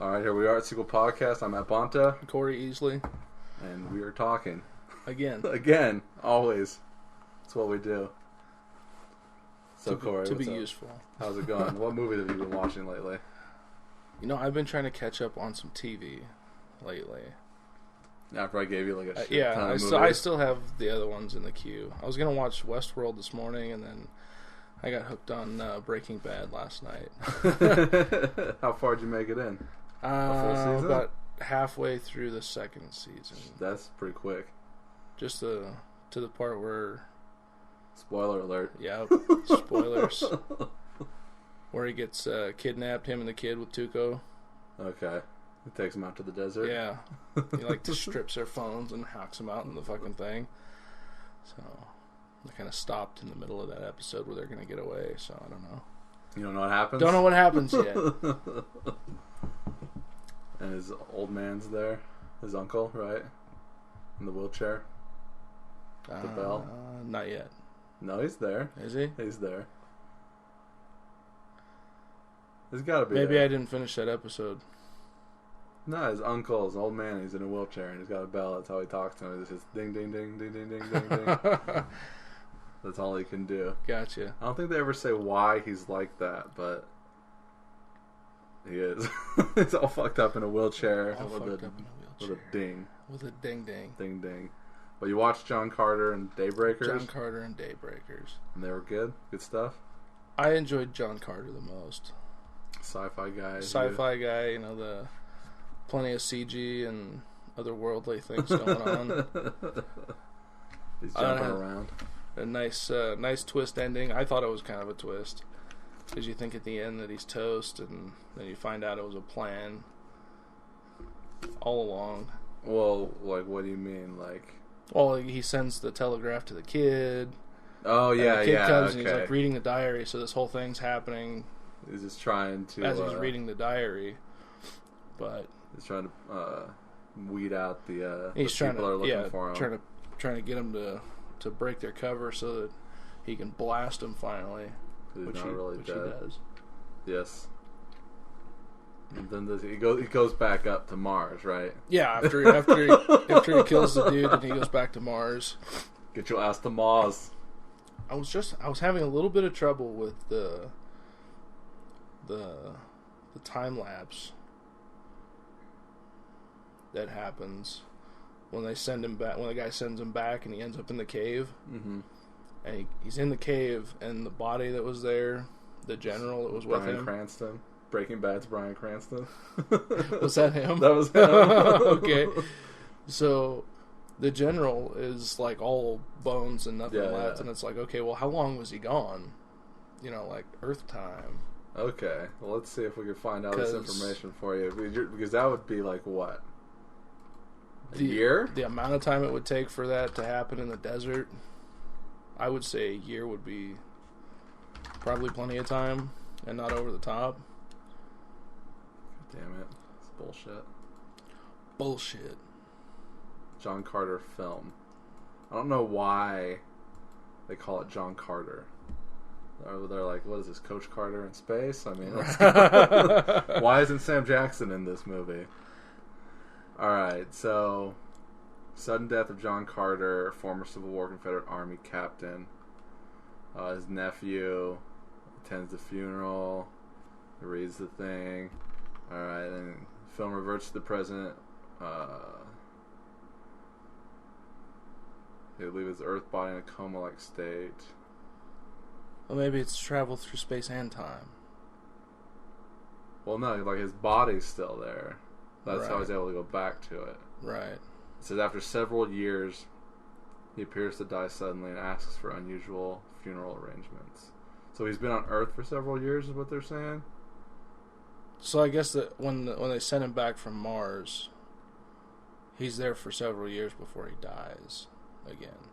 All right, here we are at Sequel Podcast. I'm Matt Bonta. Corey Easley. And we are talking. Again. Again. Always. That's what we do. So, Corey, to be what's up? Useful. How's it going? What movies have you been watching lately? You know, I've been trying to catch up on some TV lately. After I gave you like a shit yeah, ton of I still have the other ones in the queue. I was going to watch Westworld this morning, and then I got hooked on Breaking Bad last night. How far did you make it in? A full season? About halfway through the second season. That's pretty quick. Just to the part where... Spoiler alert. Yeah, spoilers. Where he gets kidnapped, him and the kid with Tuco. Okay. He takes him out to the desert. Yeah. He like strips their phones and hacks them out in the fucking thing. So they kind of stopped in the middle of that episode where they're going to get away. So I don't know. You don't know what happens? Don't know what happens yet. And his old man's there. His uncle, right? In the wheelchair. The bell. Not yet. No, he's there. Is he? He's there. He's got to be Maybe there. I didn't finish that episode. No, his uncle, his old man, he's in a wheelchair and he's got a bell. That's how he talks to him. He says ding, ding, ding, ding, ding, ding, ding, ding. That's all he can do. Gotcha. I don't think they ever say why he's like that, but he is. He's all fucked up in a wheelchair. With a ding. With a ding ding. Ding ding. But you watched John Carter and Daybreakers? John Carter and Daybreakers. And they were good? Good stuff? I enjoyed John Carter the most. Sci-fi guy. Sci-fi guy, you know, the plenty of CG and otherworldly things going on. He's jumping around. A nice twist ending. I thought it was kind of a twist. Because you think at the end that he's toast, and then you find out it was a plan all along. Well, like, what do you mean? Like... Well, he sends the telegraph to the kid. Oh, yeah, the kid comes okay. and he's like reading the diary, so this whole thing's happening. He's just trying to... As he's reading the diary. But... He's trying to weed out the he's people that are looking for him. Trying to get him to break their cover so that he can blast him finally. Which he does. Yes. And then he goes back up to Mars, right? Yeah, after he kills the dude, and he goes back to Mars. Get your ass to Mars. I was having a little bit of trouble with the time lapse that happens when they send him back. When the guy sends him back, and he ends up in the cave, and he's in the cave, and the body that was there, the general that was with him, Bryan Cranston. Breaking Bad's Bryan Cranston. Was that him? That was him. Okay. So the general is like all bones and nothing left, and it's like, okay, well, how long was he gone? You know, like Earth time. Okay. Well, let's see if we can find out this information for you, because that would be like what? A year? The amount of time it would take for that to happen in the desert, I would say a year would be probably plenty of time and not over the top. Damn it. It's bullshit. Bullshit. John Carter film. I don't know why they call it John Carter. They're like, what is this, Coach Carter in space? I mean, why isn't Sam Jackson in this movie? Alright, so sudden death of John Carter, former Civil War Confederate Army captain. His nephew attends the funeral, reads the thing. Alright, and the film reverts to the present. They leave his Earth body in a coma-like state. Well, maybe it's travel through space and time. Well, no, like his body's still there. That's how Right. he's able to go back to it. Right. It says after several years, he appears to die suddenly and asks for unusual funeral arrangements. So he's been on Earth for several years, is what they're saying? So I guess that when they send him back from Mars, he's there for several years before he dies again.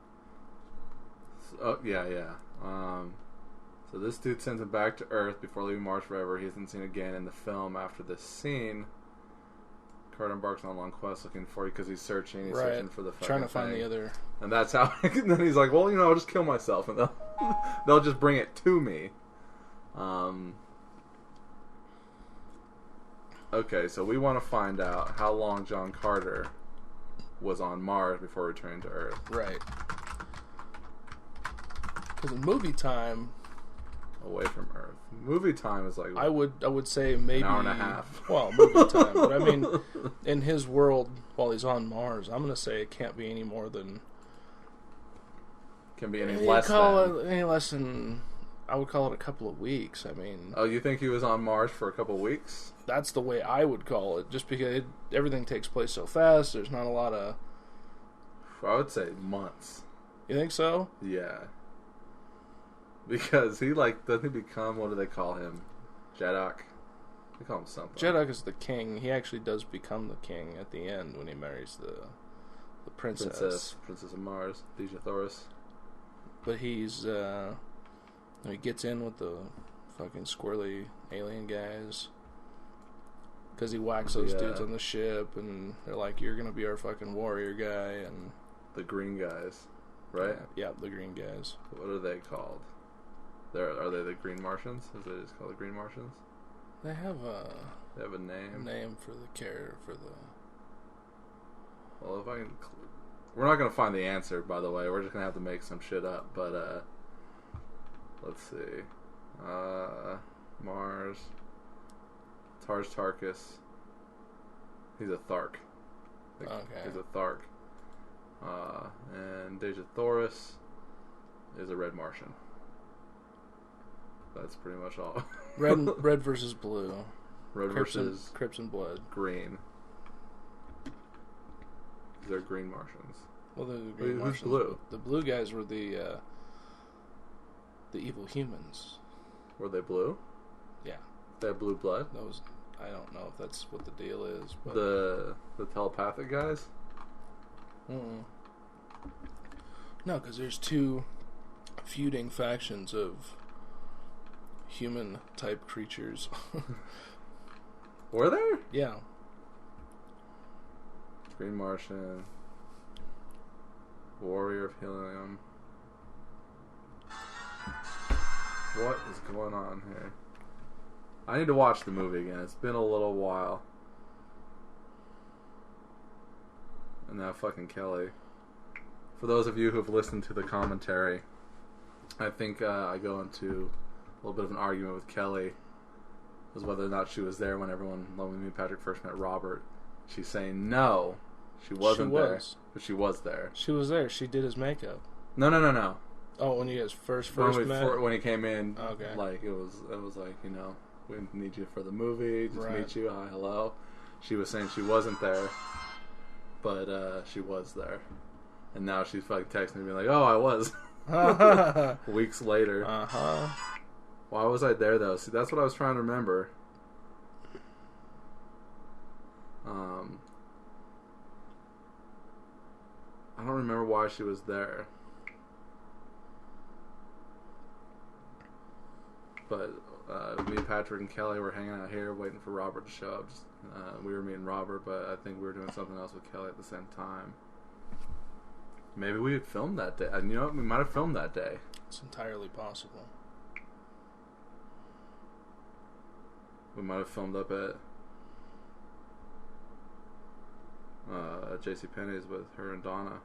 So, yeah. So this dude sends him back to Earth before leaving Mars forever. He isn't seen again in the film after this scene. Carter embarks on a long quest looking for you because he's searching. He's searching for the fucking trying to find thing. the other. And that's how. And then he's like, "Well, I'll just kill myself, and they'll just bring it to me." Okay, so we want to find out how long John Carter was on Mars before returning to Earth. Right. Because in movie time, away from Earth. Movie time is like I would say maybe an hour and a half. Well, movie time, but I mean, in his world, while he's on Mars, I'm gonna say it can't be any more than. Can be any less than. Any less than. I would call it a couple of weeks. I mean. Oh, you think he was on Mars for a couple of weeks? That's the way I would call it, just because everything takes place so fast. There's not a lot of. I would say months. You think so? Yeah. Because he doesn't he become, what do they call him? Jeddak? They call him something. Jeddak is the king. He actually does become the king at the end when he marries the princess. Princess of Mars, Dejah Thoris. But he's he gets in with the fucking squirrely alien guys because he whacks those dudes on the ship, and they're like, "You're gonna be our fucking warrior guy." And the green guys, right? Yeah, the green guys. What are they called? Are they the Green Martians? Is it just called the Green Martians? They have a name. A name for the. Well, if I can, we're not gonna find the answer. By the way, we're just gonna have to make some shit up. But let's see. Mars. Tars Tarkus. He's a Thark. Okay. He's a Thark. And Dejah Thoris is a Red Martian. That's pretty much all. Red versus blue. Red versus Crips and blood. Green. They're green Martians. Well, they're the green Martians. Who's blue? The blue guys were the evil humans. Were they blue? Yeah. They had blue blood? Those, I don't know if that's what the deal is. But the telepathic guys? Mm-mm. No, because there's two feuding factions of human-type creatures. Were there? Yeah. Green Martian. Warrior of Helium. What is going on here? I need to watch the movie again. It's been a little while. And now fucking Kelly. For those of you who have listened to the commentary, I think I go into a little bit of an argument with Kelly as whether or not she was there when me and Patrick first met Robert. She's saying no, she wasn't there, but she was there. She was there. She did his makeup. No. Oh, when you guys first met? When he came in, okay. Like it was like, we need you for the movie, just meet you, hi, hello. She was saying she wasn't there, but she was there. And now she's fucking texting me like, oh, I was. Weeks later. Uh-huh. Why was I there, though? See, that's what I was trying to remember. I don't remember why she was there. But me, Patrick, and Kelly were hanging out here waiting for Robert to show up. We were meeting Robert, but I think we were doing something else with Kelly at the same time. Maybe we had filmed that day. You know what? We might have filmed that day. It's entirely possible. We might have filmed up at JCPenney's with her and Donna.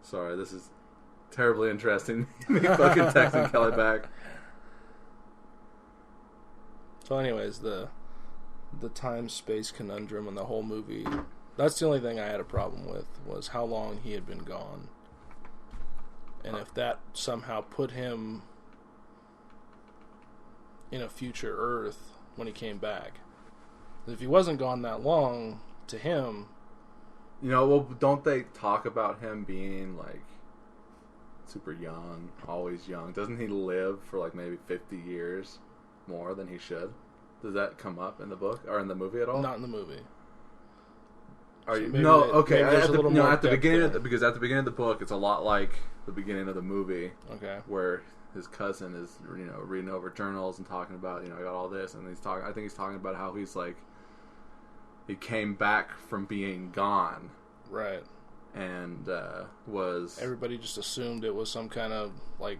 Sorry, this is terribly interesting. Me fucking texting Kelly back. So anyways, the time-space conundrum in the whole movie, that's the only thing I had a problem with, was how long he had been gone. And if that somehow put him in a future Earth when he came back. If he wasn't gone that long, to him... well, don't they talk about him being, like, super young, always young? Doesn't he live for, like, maybe 50 years more than he should? Does that come up in the book or in the movie at all? Not in the movie. Are you? So No, okay. at the beginning, because at the beginning of the book, it's a lot like the beginning of the movie. Okay. Where his cousin is, reading over journals and talking about, I got all this, and I think he's talking about how he's like, he came back from being gone. Right. And was... Everybody just assumed it was some kind of, like,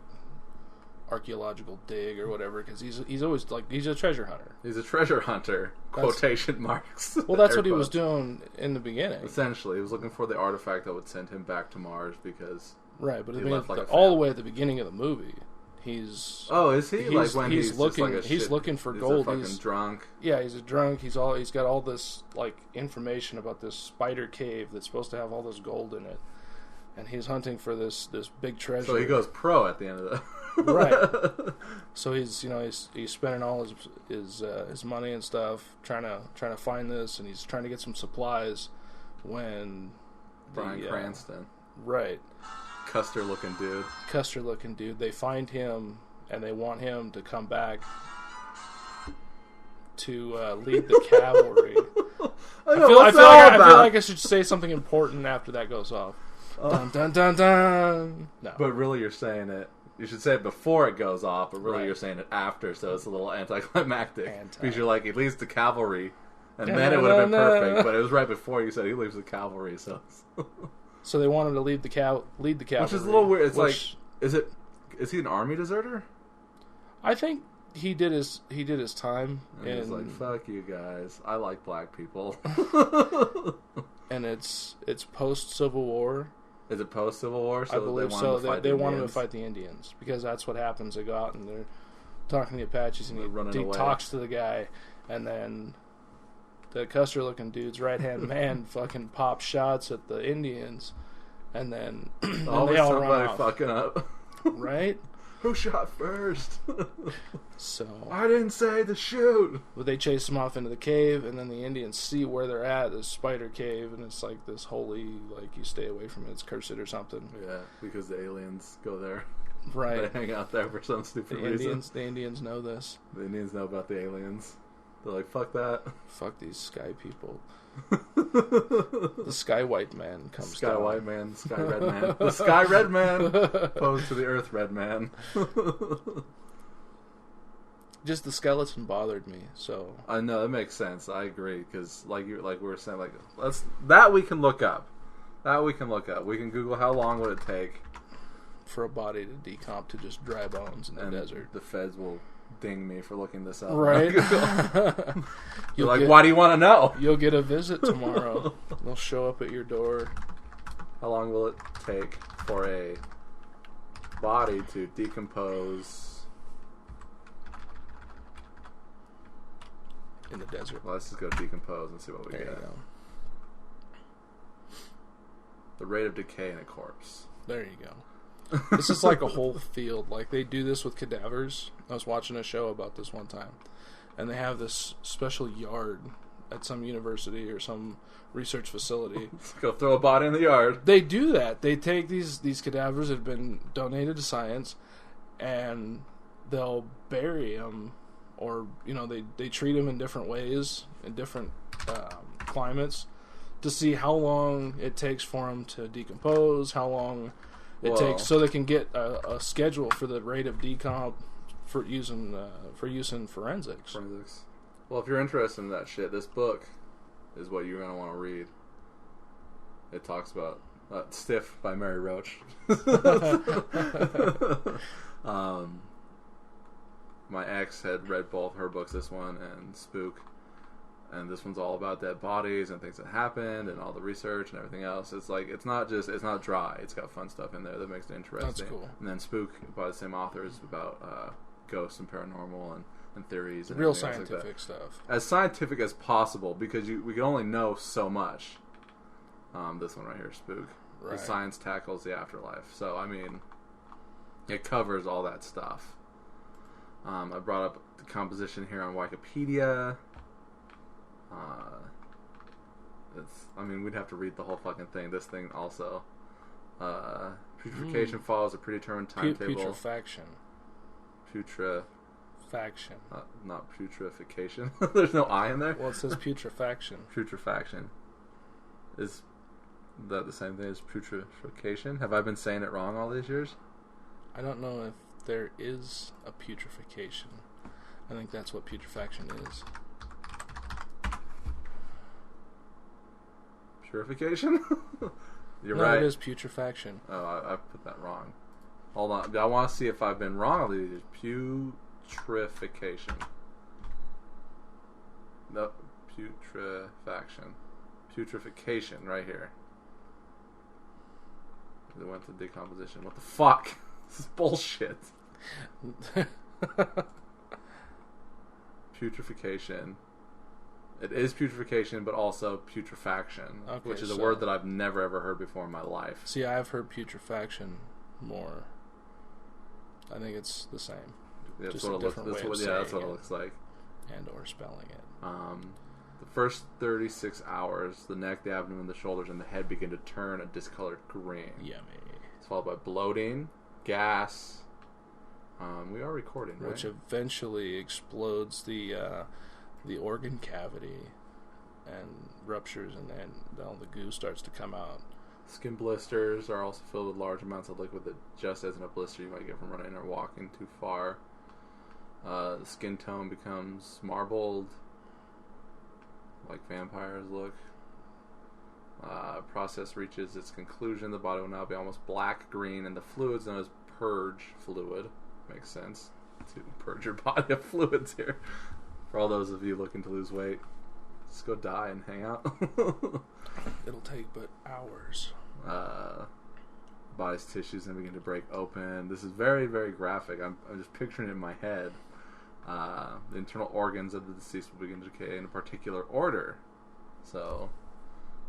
archaeological dig or whatever, because he's always like, he's a treasure hunter. He's a treasure hunter. Quotation marks. Well, that's what he was doing in the beginning. Essentially, he was looking for the artifact that would send him back to Mars because right. But all the way at the beginning of the movie, he's is he like when he's looking just like he's looking for gold. He's drunk. Yeah, he's a drunk. He's got all this like information about this spider cave that's supposed to have all this gold in it, and he's hunting for this big treasure. So he goes pro at the end of the right. So he's spending all his money and stuff trying to find this, and he's trying to get some supplies when Bryan Cranston, right, Custer looking dude. They find him and they want him to come back to lead the cavalry. I feel like I should say something important after that goes off. Dun dun dun dun. No, but really you're saying it. You should say it before it goes off, but really you're saying it after, so it's a little anticlimactic. Because you're like, he leads the cavalry, and then it would have been perfect, but it was right before you said he leads the cavalry, so... So they want him to lead the cavalry. Which is a little weird. It's like, is he an army deserter? I think he did his time. And he's like, fuck you guys. I like black people. And it's post-Civil War. Is it post-Civil War? So I believe so. They want him to fight the Indians because that's what happens. They go out and they're talking to the Apaches, and he talks to the guy, and then the Custer-looking dude's right-hand man fucking pops shots at the Indians, and then they all run off. Fucking up. Right? Who shot first? So I didn't say to shoot. But they chase them off into the cave, and then the Indians see where they're at, this spider cave, and it's like this holy, like, you stay away from it, it's cursed or something. Yeah, because the aliens go there. Right. They hang out there for some stupid reason. The Indians know this. The Indians know about the aliens. They're like, fuck that. Fuck these sky people. The Sky White Man comes Sky down. White Man, Sky Red Man. The Sky Red Man opposed to the Earth Red Man. Just the skeleton bothered me, so... I know, that makes sense. I agree, because like we were saying, like, that we can look up. We can Google how long would it take for a body to decomp to just dry bones in the desert. The feds will ding me for looking this up. Right. You're like, why do you want to know? You'll get a visit tomorrow. They'll show up at your door. How long will it take for a body to decompose in the desert? Well, let's just go decompose and see what we get. There you go. The rate of decay in a corpse. There you go. This is like a whole field. Like, they do this with cadavers. I was watching a show about this one time, and they have this special yard at some university or some research facility. Let's go throw a body in the yard. They do that. They take these cadavers that have been donated to science, and they'll bury them, or they treat them in different ways in different climates to see how long it takes for them to decompose, how long it takes, so they can get a schedule for the rate of decomp for use in forensics. Well, if you're interested in that shit, this book is what you're going to want to read. It talks about Stiff by Mary Roach. My ex had read both her books, this one and Spook. And this one's all about dead bodies and things that happened and all the research and everything else. It's like, it's not dry. It's got fun stuff in there that makes it interesting. That's cool. And then Spook by the same author is about ghosts and paranormal and theories. And real scientific stuff. As scientific as possible, because we can only know so much. This one right here, Spook. Right. The science tackles the afterlife. So, I mean, it covers all that stuff. I brought up the composition here on Wikipedia. We'd have to read the whole fucking thing. This thing also. Putrefaction follows a predetermined timetable. Putrefaction. Putrefaction. Not putrefaction. There's no I in there? Well, it says putrefaction. Putrefaction. Is that the same thing as putrefaction? Have I been saying it wrong all these years? I don't know if there is a putrefaction. I think that's what putrefaction is. Purification? You're right. It is putrefaction. Oh, I put that wrong. Hold on. I want to see if I've been wrong on these. Putrefaction. No, putrefaction. Putrefaction, right here. They went to decomposition. What the fuck? This is bullshit. Putrefaction. It is putrefaction, but also putrefaction, which is a word that I've never ever heard before in my life. See, I've heard putrefaction more. I think it's the same. Yeah, just a different way of saying that's what it looks like. And or spelling it. The first 36 hours, the neck, the abdomen, the shoulders, and the head begin to turn a discolored green. Yummy. It's followed by bloating, gas. We are recording, right? Which eventually explodes the organ cavity and ruptures, and then all the goo starts to come out. Skin blisters are also filled with large amounts of liquid that just isn't a blister you might get from running or walking too far. The skin tone becomes marbled, like vampires look. Process reaches its conclusion. The body will now be almost black-green, and the fluids known as purge fluid. Makes sense to purge your body of fluids here. For all those of you looking to lose weight, just go die and hang out. It'll take but hours. Body's tissues then begin to break open. This is very, very graphic. I'm just picturing it in my head. The internal organs of the deceased will begin to decay in a particular order. So,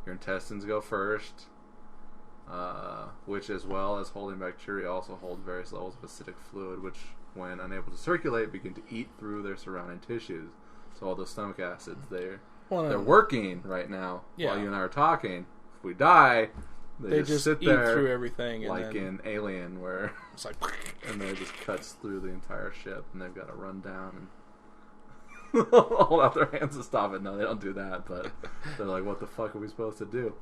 your intestines go first, which, as well as holding bacteria, also hold various levels of acidic fluid, which, when unable to circulate, begin to eat through their surrounding tissues. So all those stomach acids, they're working right now while you and I are talking. If we die, they just sit eat there through everything, like in Alien, where it's like, and then it just cuts through the entire ship, and they've got to run down and hold out their hands to stop it. No, they don't do that, but they're like, what the fuck are we supposed to do?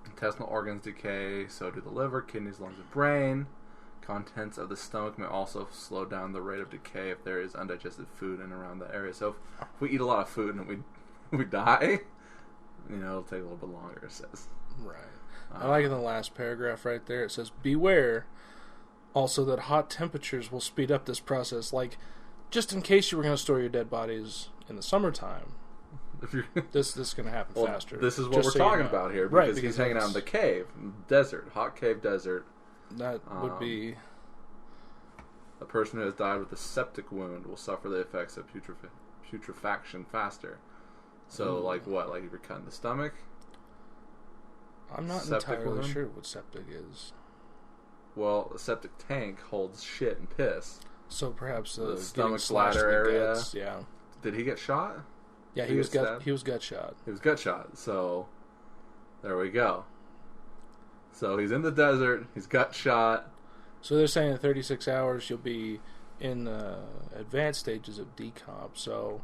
Intestinal organs decay, so do the liver, kidneys, lungs, and brain. Contents of the stomach may also slow down the rate of decay if there is undigested food in around the area. So if we eat a lot of food and we die, it'll take a little bit longer, it says. Right. I like in the last paragraph right there, it says, beware also that hot temperatures will speed up this process. Like, just in case you were going to store your dead bodies in the summertime, this is going to happen faster. This is what we're talking about here, because he's hanging out in the cave, desert, hot cave desert. That would be... A person who has died with a septic wound will suffer the effects of putrefaction faster. So, like what? Like if you're cutting the stomach? I'm not entirely sure what septic is. Well, a septic tank holds shit and piss. So perhaps the stomach bladder area. Guts, yeah. Did he get shot? Yeah, he was gut shot. He was gut shot. So there we go. So he's in the desert. He's gut shot. So they're saying in 36 hours you'll be in the advanced stages of decomp. So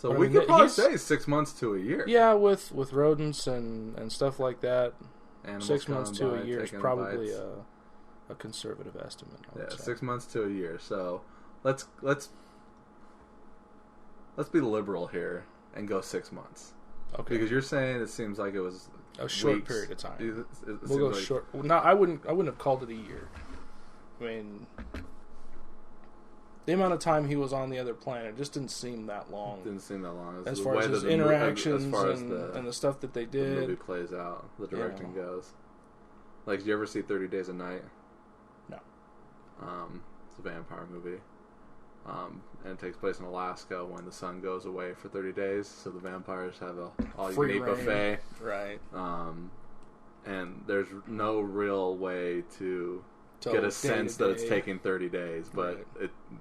we could probably say 6 months to a year. Yeah, with rodents and stuff like that, Animals 6 months to a year is probably bites. a conservative estimate. Yeah, 6 months to a year. So let's be liberal here and go 6 months. Okay. Because you're saying it seems like it was a short weeks. period of time. We'll go short. No, I wouldn't have called it a year. I mean, the amount of time he was on the other planet just didn't seem that long. Didn't seem that long. As far as his interactions and the stuff that they did. The movie plays out. The directing goes. Like, did you ever see 30 Days a Night? No. It's a vampire movie. And it takes place in Alaska when the sun goes away for 30 days. So the vampires have a all-you-can-eat buffet. Right. And there's no real way to get a sense that it's taking 30 days, but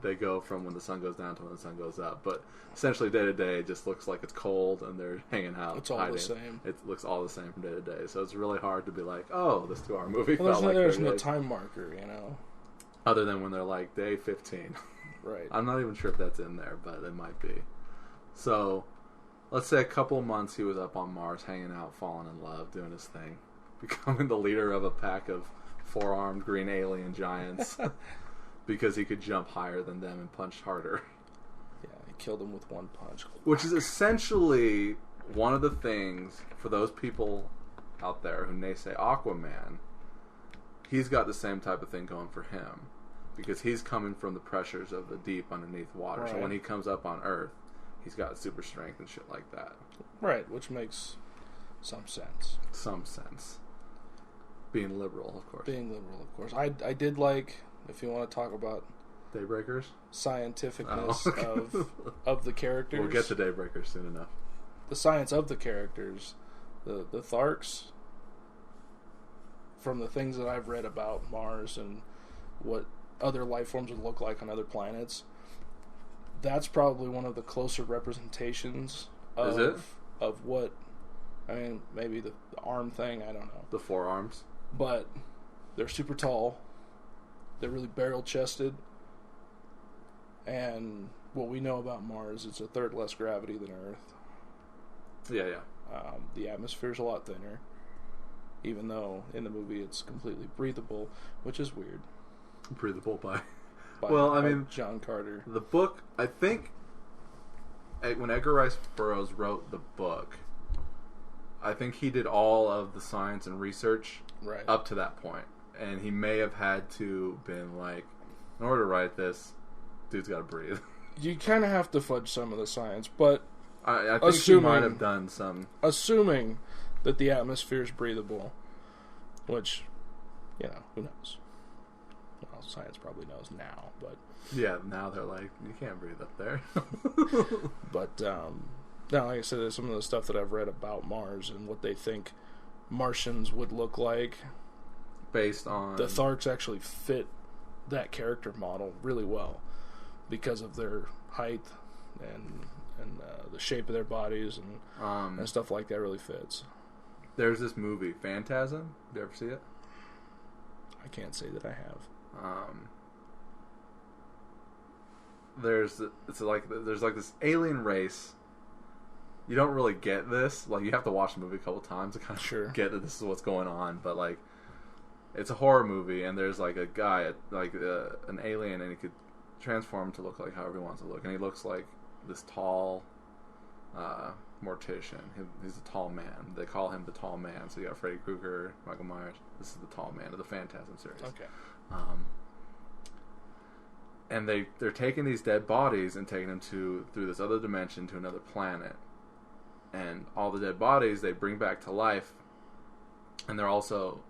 they go from when the sun goes down to when the sun goes up. But essentially, day to day, it just looks like it's cold and they're hanging out. It's all the same. It looks all the same from day to day. So it's really hard to be like, oh, this 2-hour movie felt like there's no time marker, other than when they're like day 15. Right. I'm not even sure if that's in there, but it might be. So, let's say a couple of months he was up on Mars, hanging out, falling in love, doing his thing, becoming the leader of a pack of 4-armed green alien giants because he could jump higher than them and punch harder. Yeah, he killed them with one punch. Which is essentially one of the things for those people out there who naysay Aquaman. he's got the same type of thing going for him because he's coming from the pressures of the deep underneath water. Right. So when he comes up on Earth, he's got super strength and shit like that. Right, which makes some sense. Some sense. Being liberal, of course. Being liberal, of course. I did like, if you want to talk about Daybreakers? scientificness of the characters. We'll get to Daybreakers soon enough. The science of the characters, the Tharks, from the things that I've read about Mars and what other life forms would look like on other planets, that's probably one of the closer representations of what, I mean, maybe the arm thing, I don't know. The forearms. But they're super tall. They're really barrel-chested. And what we know about Mars, it's a third less gravity than Earth. Yeah. The atmosphere's a lot thinner. Even though in the movie it's completely breathable, which is weird. Breathable by Well, I mean, John Carter. The book, I think, when Edgar Rice Burroughs wrote the book, I think he did all of the science and research up to that point. And he may have had to been like, in order to write this, dude's got to breathe. You kind of have to fudge some of the science, but I think he might have done some. Assuming that the atmosphere is breathable, which, who knows? Well, science probably knows now, but... Yeah, now they're like, you can't breathe up there. But, now, like I said, there's some of the stuff that I've read about Mars and what they think Martians would look like. Based on... The Tharks actually fit that character model really well because of their height and the shape of their bodies and stuff like that really fits. There's this movie, Phantasm. Did you ever see it? I can't say that I have. There's like this alien race. You don't really get this. Like, you have to watch the movie a couple times to kind of get that this is what's going on. But like, it's a horror movie, and there's like a guy, like an alien, and he could transform to look like however he wants to look, and he looks like this tall mortician. He's a tall man. They call him the Tall Man. So you got Freddy Krueger, Michael Myers. This is the Tall Man of the Phantasm series. Okay. And they're taking these dead bodies and taking them through this other dimension to another planet. And all the dead bodies they bring back to life, and they're also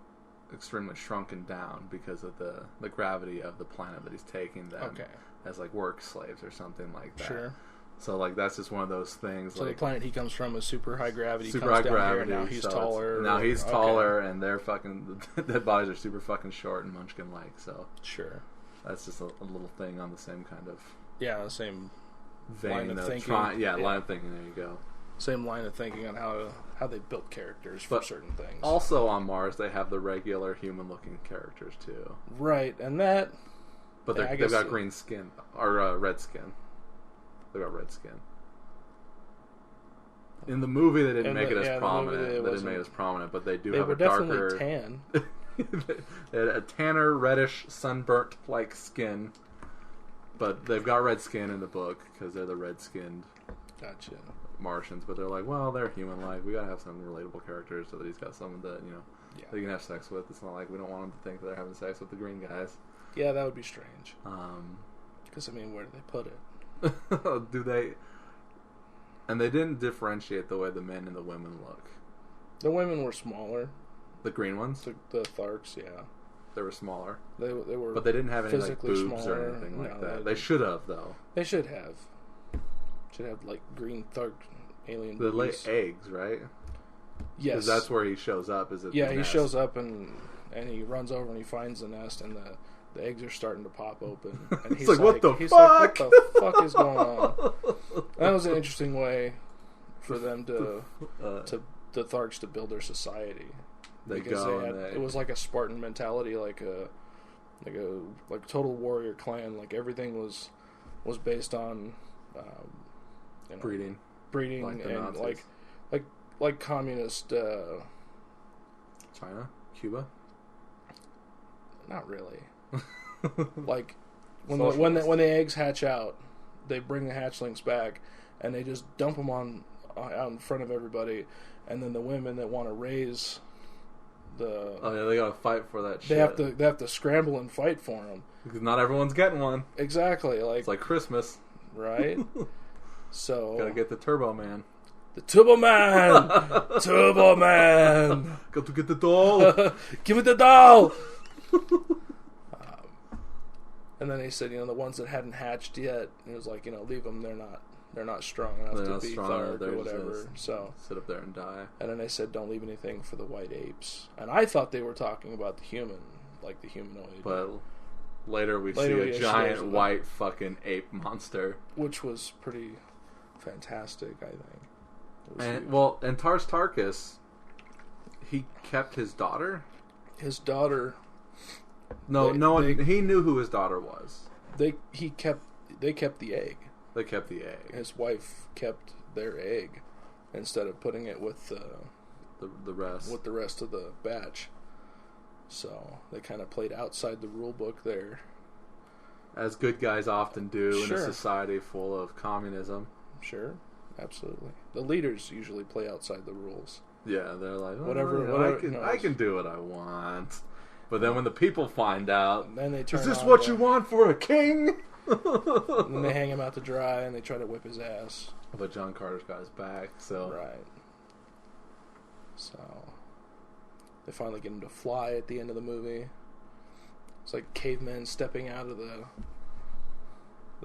extremely shrunken down because of the gravity of the planet that he's taking them as like work slaves or something like that. Sure. So like that's just one of those things. So like, the planet he comes from is super high gravity. Super high gravity. Here, now he's taller. Now he's taller, and they're fucking. The dead bodies are super fucking short and Munchkin-like. So sure. That's just a little thing on the same kind of the same vein line of thinking. Line of thinking. There you go. Same line of thinking on how they built characters for certain things. Also on Mars, they have the regular human-looking characters too. Right, and that. But they've got green skin or red skin. They got red skin. In the movie, they didn't make it as prominent. They didn't make it as prominent, but they do have a darker. They were definitely tan. They had a tanner, reddish, sunburnt-like skin, but they've got red skin in the book because they're the red-skinned Martians. But they're like, well, they're human-like. We gotta have some relatable characters so that he's got someone that that he can have sex with. It's not like we don't want him to think that they're having sex with the green guys. Yeah, that would be strange. Because I mean, where do they put it? Do they? And they didn't differentiate the way the men and the women look. The women were smaller. The green ones? The Tharks, yeah. They were smaller. They were, but they didn't have any like boobs smaller, or anything like that. They should have, though. They should have. Should have like green Thark alien. They lay eggs, right? Yes. Because that's where he shows up. Is it? Yeah, he shows up and he runs over and he finds the nest and the eggs are starting to pop open. And he's like, what the fuck? Like, what the fuck is going on? That was an interesting way for them to the Tharks to build their society. It was like a Spartan mentality, like total warrior clan. Like everything was based on breeding like and like communist China, Cuba. Not really. Like when the eggs hatch out, they bring the hatchlings back and they just dump them out in front of everybody, and then the women that want to raise Oh yeah, they gotta fight for that They shit. have to scramble and fight for him. Because not everyone's getting one. Exactly, It's like Christmas. right. So Gotta get the Turbo Man. the Turbo Man, Turbo Man, Got to get the doll. give me the doll. And then he said, the ones that hadn't hatched yet, it was like, leave them. They're not strong enough to be Tharg or whatever. So sit up there and die. And then they said, don't leave anything for the white apes. And I thought they were talking about the human, like the humanoid. But later we see a giant white fucking ape monster, which was pretty fantastic, I think. And Tars Tarkas, he kept his daughter. His daughter. He knew who his daughter was. They kept the egg. They kept the egg. His wife kept their egg instead of putting it with the rest. With the rest of the batch. So they kind of played outside the rule book there. As good guys often do in a society full of communism. Sure, absolutely. The leaders usually play outside the rules. Yeah, they're like, whatever. I can do what I want. But then when the people find out, then they turn is this what you want for a king? And then they hang him out to dry and they try to whip his ass. But John Carter's got his back, so. Right. So they finally get him to fly at the end of the movie. It's like cavemen stepping out of the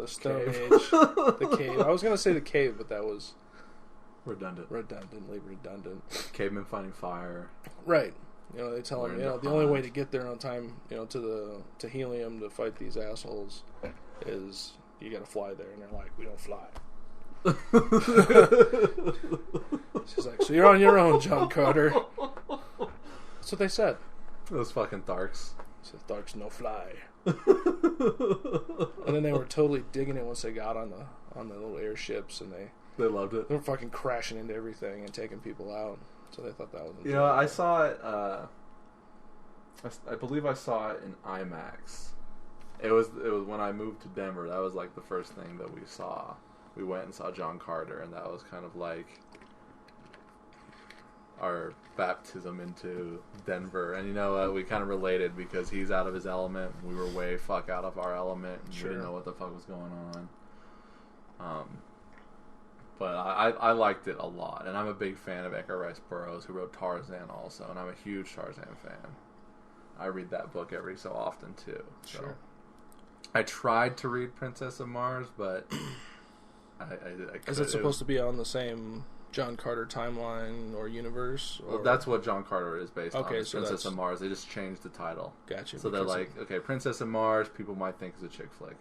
Stone Age. The cave. I was going to say the cave, but that was redundantly redundant. Cavemen fighting fire. Right. They tell him, the only way to get there on time, to Helium to fight these assholes is you got to fly there. And they're like, we don't fly. She's like, so you're on your own, John Carter. That's what they said. Those fucking Tharks. So Tharks no fly. And then they were totally digging it once they got on the little airships, and they loved it. They were fucking crashing into everything and taking people out. So they thought that was enjoyable. I saw it. I believe I saw it in IMAX. It was when I moved to Denver. That was like the first thing that we saw. We went and saw John Carter, and that was kind of like our baptism into Denver. And we kind of related because he's out of his element. We were way fuck out of our element. And we didn't know what the fuck was going on. But I liked it a lot, and I'm a big fan of Edgar Rice Burroughs, who wrote Tarzan also, and I'm a huge Tarzan fan. I read that book every so often too. So. Sure. I tried to read Princess of Mars, but I is it supposed to be on the same John Carter timeline or universe? Or? Well, that's what John Carter is based on. So Princess of Mars. They just changed the title. Gotcha. So they're like, okay, Princess of Mars, people might think is a chick flick.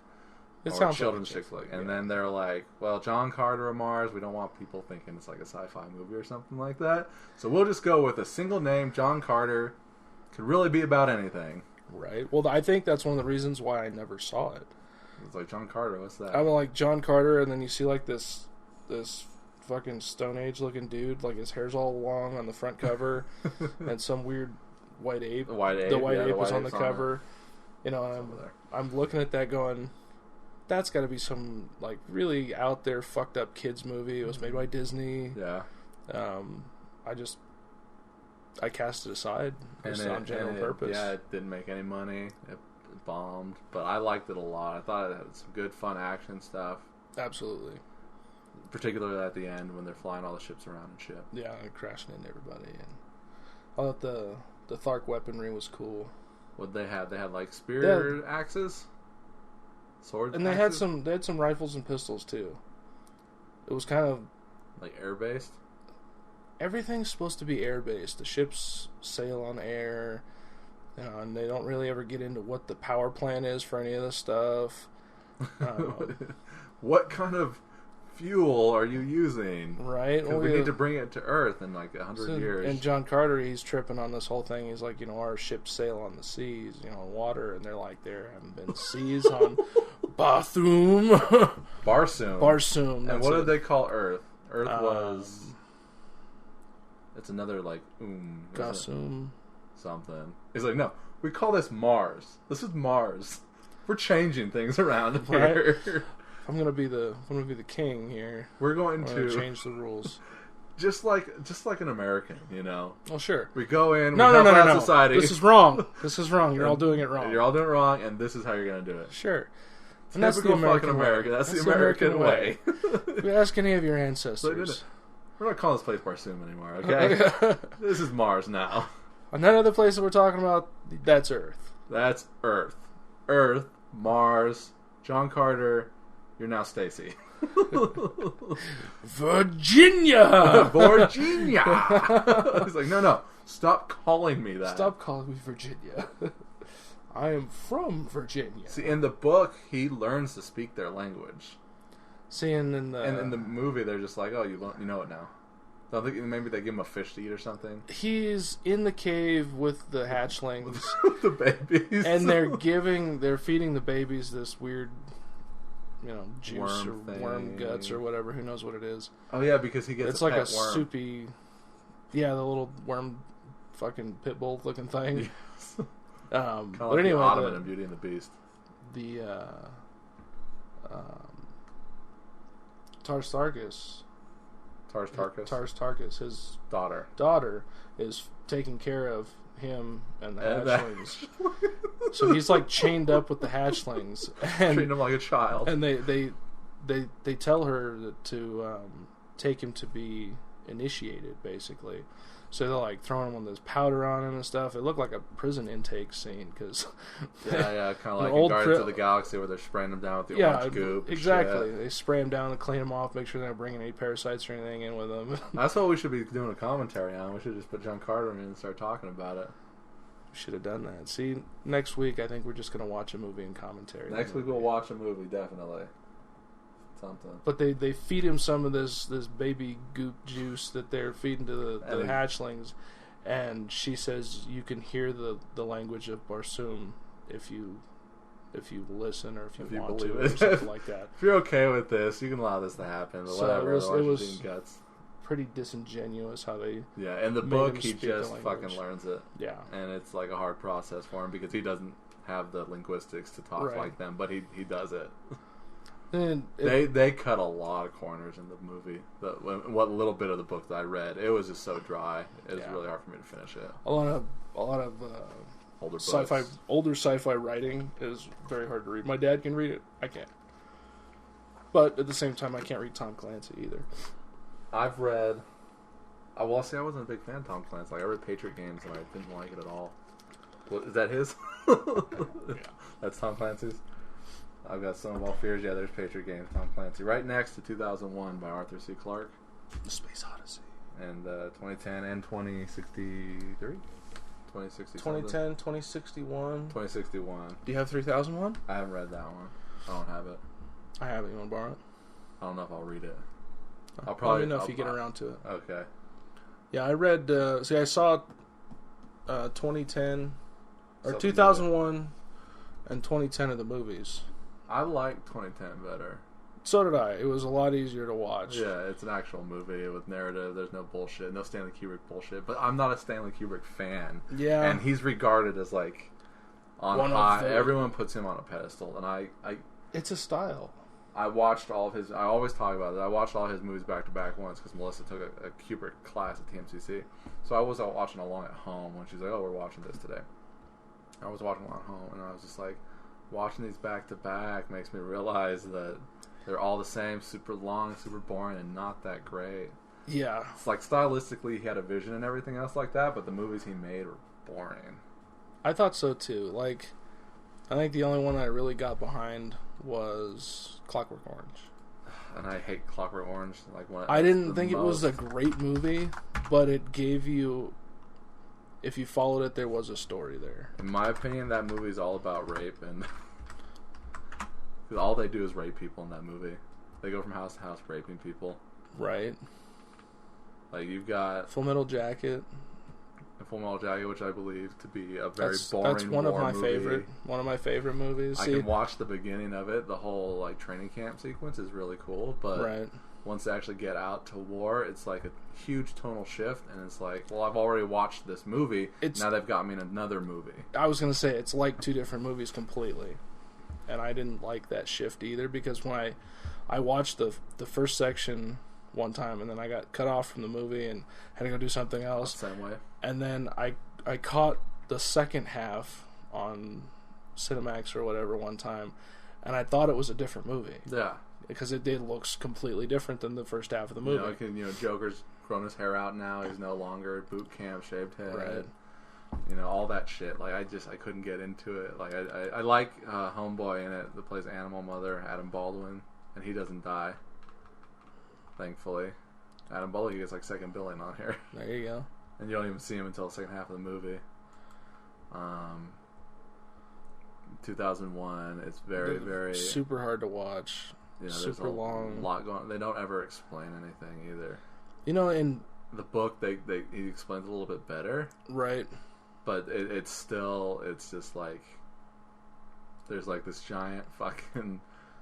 It or sounds children's chick flick. And then they're like, well, John Carter of Mars, we don't want people thinking it's like a sci-fi movie or something like that. So we'll just go with a single name, John Carter. Could really be about anything. Right. Well, I think that's one of the reasons why I never saw it. It's like, John Carter, what's that? I'm like, John Carter, and then you see like this fucking Stone Age looking dude, like his hair's all long on the front cover, and some weird white ape. The white ape was on the cover. And I'm looking at that going, that's got to be some like really out there fucked up kids movie. It was made by Disney. Yeah. I cast it aside on general purpose. Yeah, it didn't make any money. It bombed, but I liked it a lot. I thought it had some good, fun action stuff. Absolutely. Particularly at the end when they're flying all the ships around and shit. Yeah, and crashing into everybody. And I thought the Thark weaponry was cool. What they had? They had like spear axes, swords, and they had some rifles and pistols too. It was kind of like air based. Everything's supposed to be air based. The ships sail on air, and they don't really ever get into what the power plant is for any of this stuff. What kind of fuel are you using? Right. Well, we need to bring it to Earth in like 100 years. And John Carter, he's tripping on this whole thing. He's like, our ships sail on the seas, water, and they're like, there haven't been seas on Barsoom. Barsoom. And what did they call Earth? Earth was. It's another like Gasum. Something. He's like, no, we call this Mars. This is Mars. We're changing things around here. I'm gonna be the king here. We're going to change the rules. just like an American, you know. Well, sure. We go in. No, we no, help no, out no. society. This is wrong. This is wrong. You're all doing it wrong. You're all doing it wrong, and this is how you're gonna do it. Sure. And that's the American way. That's the American way. If you ask any of your ancestors. We're not calling this place Barsoom anymore, okay? This is Mars now. On that other place that we're talking about, that's Earth. That's Earth. Earth, Mars, John Carter, you're now Stacy. Virginia! Virginia! He's like, no, stop calling me that. Stop calling me Virginia. I am from Virginia. See, in the book, he learns to speak their language. See, and in the movie, they're just like, oh, you know it now. So I think maybe they give him a fish to eat or something. He's in the cave with the hatchlings. The babies. And they're feeding the babies this weird, juice worm guts or whatever. Who knows what it is? Oh, yeah, because he gets it's like a worm. soupy, the little worm fucking pit bull looking thing. Yes. But like anyway, the Ottoman in Beauty and the Beast. Tars Tarkas, his daughter is taking care of him and the hatchlings. So he's like chained up with the hatchlings and treating him like a child. And they tell her to take him to be initiated, basically. So they're like throwing him on this powder on him and stuff. It looked like a prison intake scene because kind of like in Guardians of the Galaxy where they're spraying him down with the orange goop. Exactly. They spray him down and clean him off, make sure they're not bringing any parasites or anything in with them. That's what we should be doing a commentary on. We should just put John Carter in and start talking about it. We should have done that. See, next week I think we're just going to watch a movie and commentary. Next week we'll watch a movie, definitely. Something. But they feed him some of this baby goop juice that they're feeding to the hatchlings, and she says you can hear the language of Barsoom if you listen or if you want to or something like that. If you're okay with this, you can allow this to happen. So whatever. It was guts. Pretty disingenuous how they in the book he just fucking learns it. Yeah, and it's like a hard process for him because he doesn't have the linguistics to talk like them, but he does it. And they cut a lot of corners in the movie. What little bit of the book that I read, it was just so dry. It was really hard for me to finish it. A lot of older sci-fi writing is very hard to read. My dad can read it. I can't. But at the same time, I can't read Tom Clancy either. I've read. I wasn't a big fan of Tom Clancy. Like I read Patriot Games and I didn't like it at all. What is that? His? Yeah, that's Tom Clancy's. I've got Son of All Fears. Yeah, there's Patriot Games, Tom Clancy. Right next to 2001 by Arthur C. Clarke. The Space Odyssey. And 2010 and 2063? 2060 2010, 2061. 2061. Do you have 3001? I haven't read that one. I don't have it. I have it. You want to borrow it? I don't know if I'll read it. I'll probably let me know if you get around to it. Okay. Yeah, I read... I saw 2010... Or 2001 and 2010 of the movies. I like 2010 better. So did I. It was a lot easier to watch. Yeah, it's an actual movie with narrative. There's no bullshit. No Stanley Kubrick bullshit. But I'm not a Stanley Kubrick fan. Yeah. And he's regarded as like on high. Everyone puts him on a pedestal. And I it's a style. I watched all of his... I always talk about it. I watched all his movies back to back once because Melissa took a Kubrick class at TMCC. So I was out watching along at home when she's like, oh, we're watching this today. I was watching along at home and I was just like, watching these back to back makes me realize that they're all the same, super long, super boring, and not that great. Yeah. It's like stylistically he had a vision and everything else like that, but the movies he made were boring. I thought so too. Like, I think the only one I really got behind was Clockwork Orange. And I hate Clockwork Orange. I didn't think it was a great movie, but it gave you... If you followed it, there was a story there. In my opinion, that movie is all about rape, and all they do is rape people in that movie. They go from house to house raping people. Right. Like you've got Full Metal Jacket. Full Metal Jacket, which I believe to be a very boring. That's one war of my movie. One of my favorite movies. I can watch the beginning of it. The whole like training camp sequence is really cool, but once they actually get out to war, it's like a huge tonal shift, and it's like, well, I've already watched this movie. Now they've got me in another movie. I was going to say, it's like two different movies completely. And I didn't like that shift either, because when I watched the first section one time, and then I got cut off from the movie and had to go do something else. Same way. And then I caught the second half on Cinemax or whatever one time, and I thought it was a different movie. Yeah. Because it looks completely different than the first half of the movie. Joker's grown his hair out now. He's no longer at boot camp, shaved head. Right. All that shit. Like, I couldn't get into it. Like, I like Homeboy in it that plays Animal Mother, Adam Baldwin, and he doesn't die. Thankfully. Adam Baldwin gets like second billing on here. There you go. And you don't even see him until the second half of the movie. 2001. It's very super hard to watch. Super long. A lot going on. They don't ever explain anything either. In the book, he explains a little bit better. Right. But it's just like there's like this giant fucking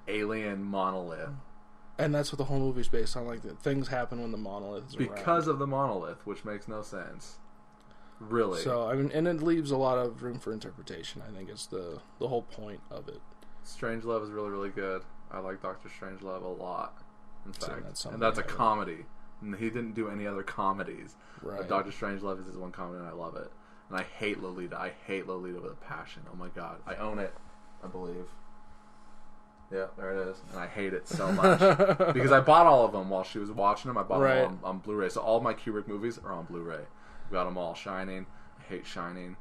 alien monolith. And that's what the whole movie's based on. Like, things happen when the monolith is because around. of the monolith, which makes no sense. Really. So, I mean, and it leaves a lot of room for interpretation. I think is the whole point of it. Strangelove is really, really good. I like Dr. Strangelove a lot, in fact. And that's a comedy. And he didn't do any other comedies. Right. But Dr. Strangelove is his one comedy, and I love it. And I hate Lolita. I hate Lolita with a passion. Oh my god. I own it, I believe. Yeah, there it is. And I hate it so much. Because I bought all of them while she was watching them. I bought them all on Blu-ray. So all my Kubrick movies are on Blu-ray. I've got them all. Shining. I hate Shining.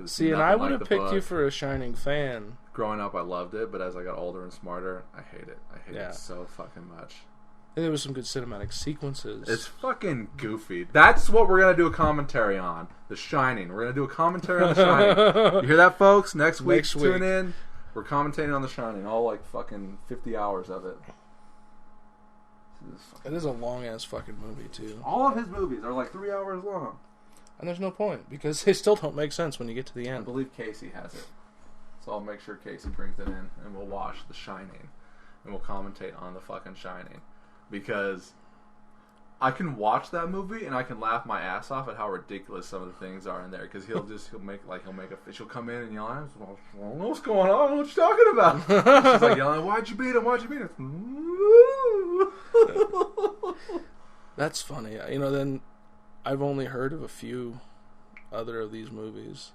See, and I would have picked you for a Shining fan. Growing up, I loved it. But as I got older and smarter, I hate it. I hate it so fucking much. And there was some good cinematic sequences. It's fucking goofy. That's what we're going to do a commentary on. The Shining. We're going to do a commentary on The Shining. You hear that, folks? Next week, tune in. We're commentating on The Shining, all like fucking 50 hours of it. It is a long-ass fucking movie, too. All of his movies are like 3 hours long. And there's no point, because they still don't make sense when you get to the end. I believe Casey has it. So I'll make sure Casey brings it in, and we'll watch The Shining. And we'll commentate on The fucking Shining. Because I can watch that movie and I can laugh my ass off at how ridiculous some of the things are in there. Because he'll come in and yell, I don't know what's going on. I don't know what you're talking about. She's like yelling, why'd you beat him? Why'd you beat him? That's funny. Then I've only heard of a few other of these movies.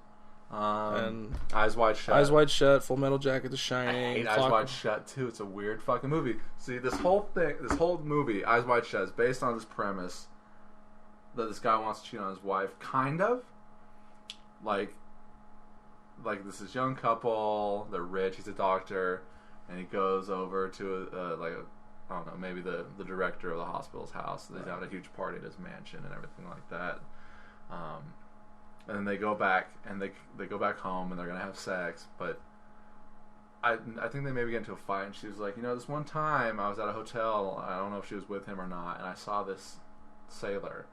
And Eyes Wide Shut. Eyes Wide Shut, Full Metal Jacket, The Shining. I hate Eyes Wide Shut too. It's a weird fucking movie. See, this whole movie, Eyes Wide Shut, is based on this premise that this guy wants to cheat on his wife, kind of. Like this is young couple. They're rich. He's a doctor, and he goes over to I don't know, maybe the director of the hospital's house. He's having a huge party at his mansion and everything like that. And then they go back and they go back home and they're gonna have sex, but I think they maybe get into a fight. And she was like, this one time I was at a hotel. I don't know if she was with him or not, and I saw this sailor.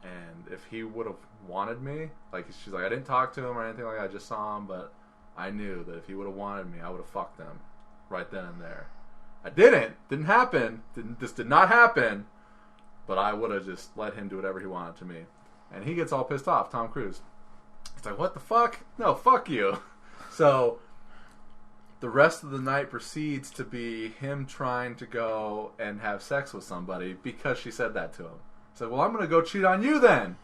And if he would have wanted me, like she's like, I didn't talk to him or anything like that. I just saw him, but I knew that if he would have wanted me, I would have fucked him right then and there. I didn't. Didn't happen. This did not happen. But I would have just let him do whatever he wanted to me. And he gets all pissed off, Tom Cruise. He's like, what the fuck? No, fuck you. So the rest of the night proceeds to be him trying to go and have sex with somebody because she said that to him. He's like, well, I'm going to go cheat on you then.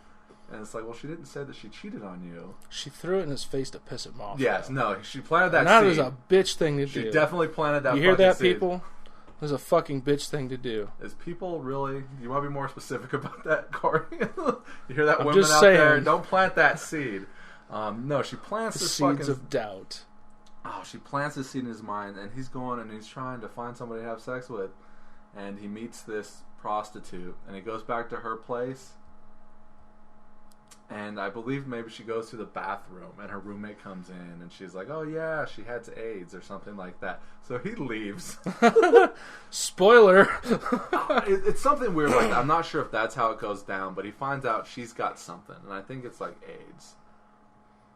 And it's like, well, she didn't say that she cheated on you. She threw it in his face to piss him off. Yes, no, she planted that seed. That was a bitch thing to do. She definitely planted that seed. You hear that, seed. people? It was a fucking bitch thing to do. Is people really... You want to be more specific about that, Corey? You hear that, women out there? Don't plant that seed. No, she plants this fucking... seeds of doubt. Oh, she plants this seed in his mind, and he's going and he's trying to find somebody to have sex with. And he meets this prostitute, and he goes back to her place. And I believe maybe she goes to the bathroom, and her roommate comes in, and she's like, oh yeah, she had AIDS or something like that. So he leaves. Spoiler! It's something weird like that. I'm not sure if that's how it goes down, but he finds out she's got something, and I think it's like AIDS.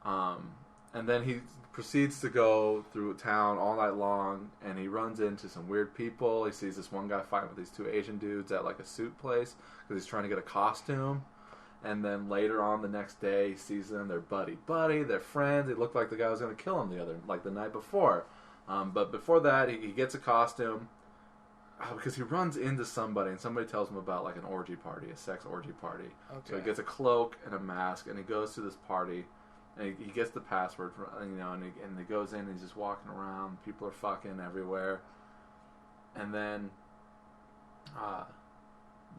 And then he proceeds to go through town all night long, and he runs into some weird people. He sees this one guy fighting with these two Asian dudes at like a suit place, because he's trying to get a costume. And then later on the next day, he sees them. They're buddy. They're friends. It looked like the guy was going to kill him the night before. But before that, he gets a costume. because he runs into somebody and somebody tells him about like an orgy party, a sex orgy party. Okay. So he gets a cloak and a mask and he goes to this party and he gets the password from, and he goes in and he's just walking around. People are fucking everywhere. And then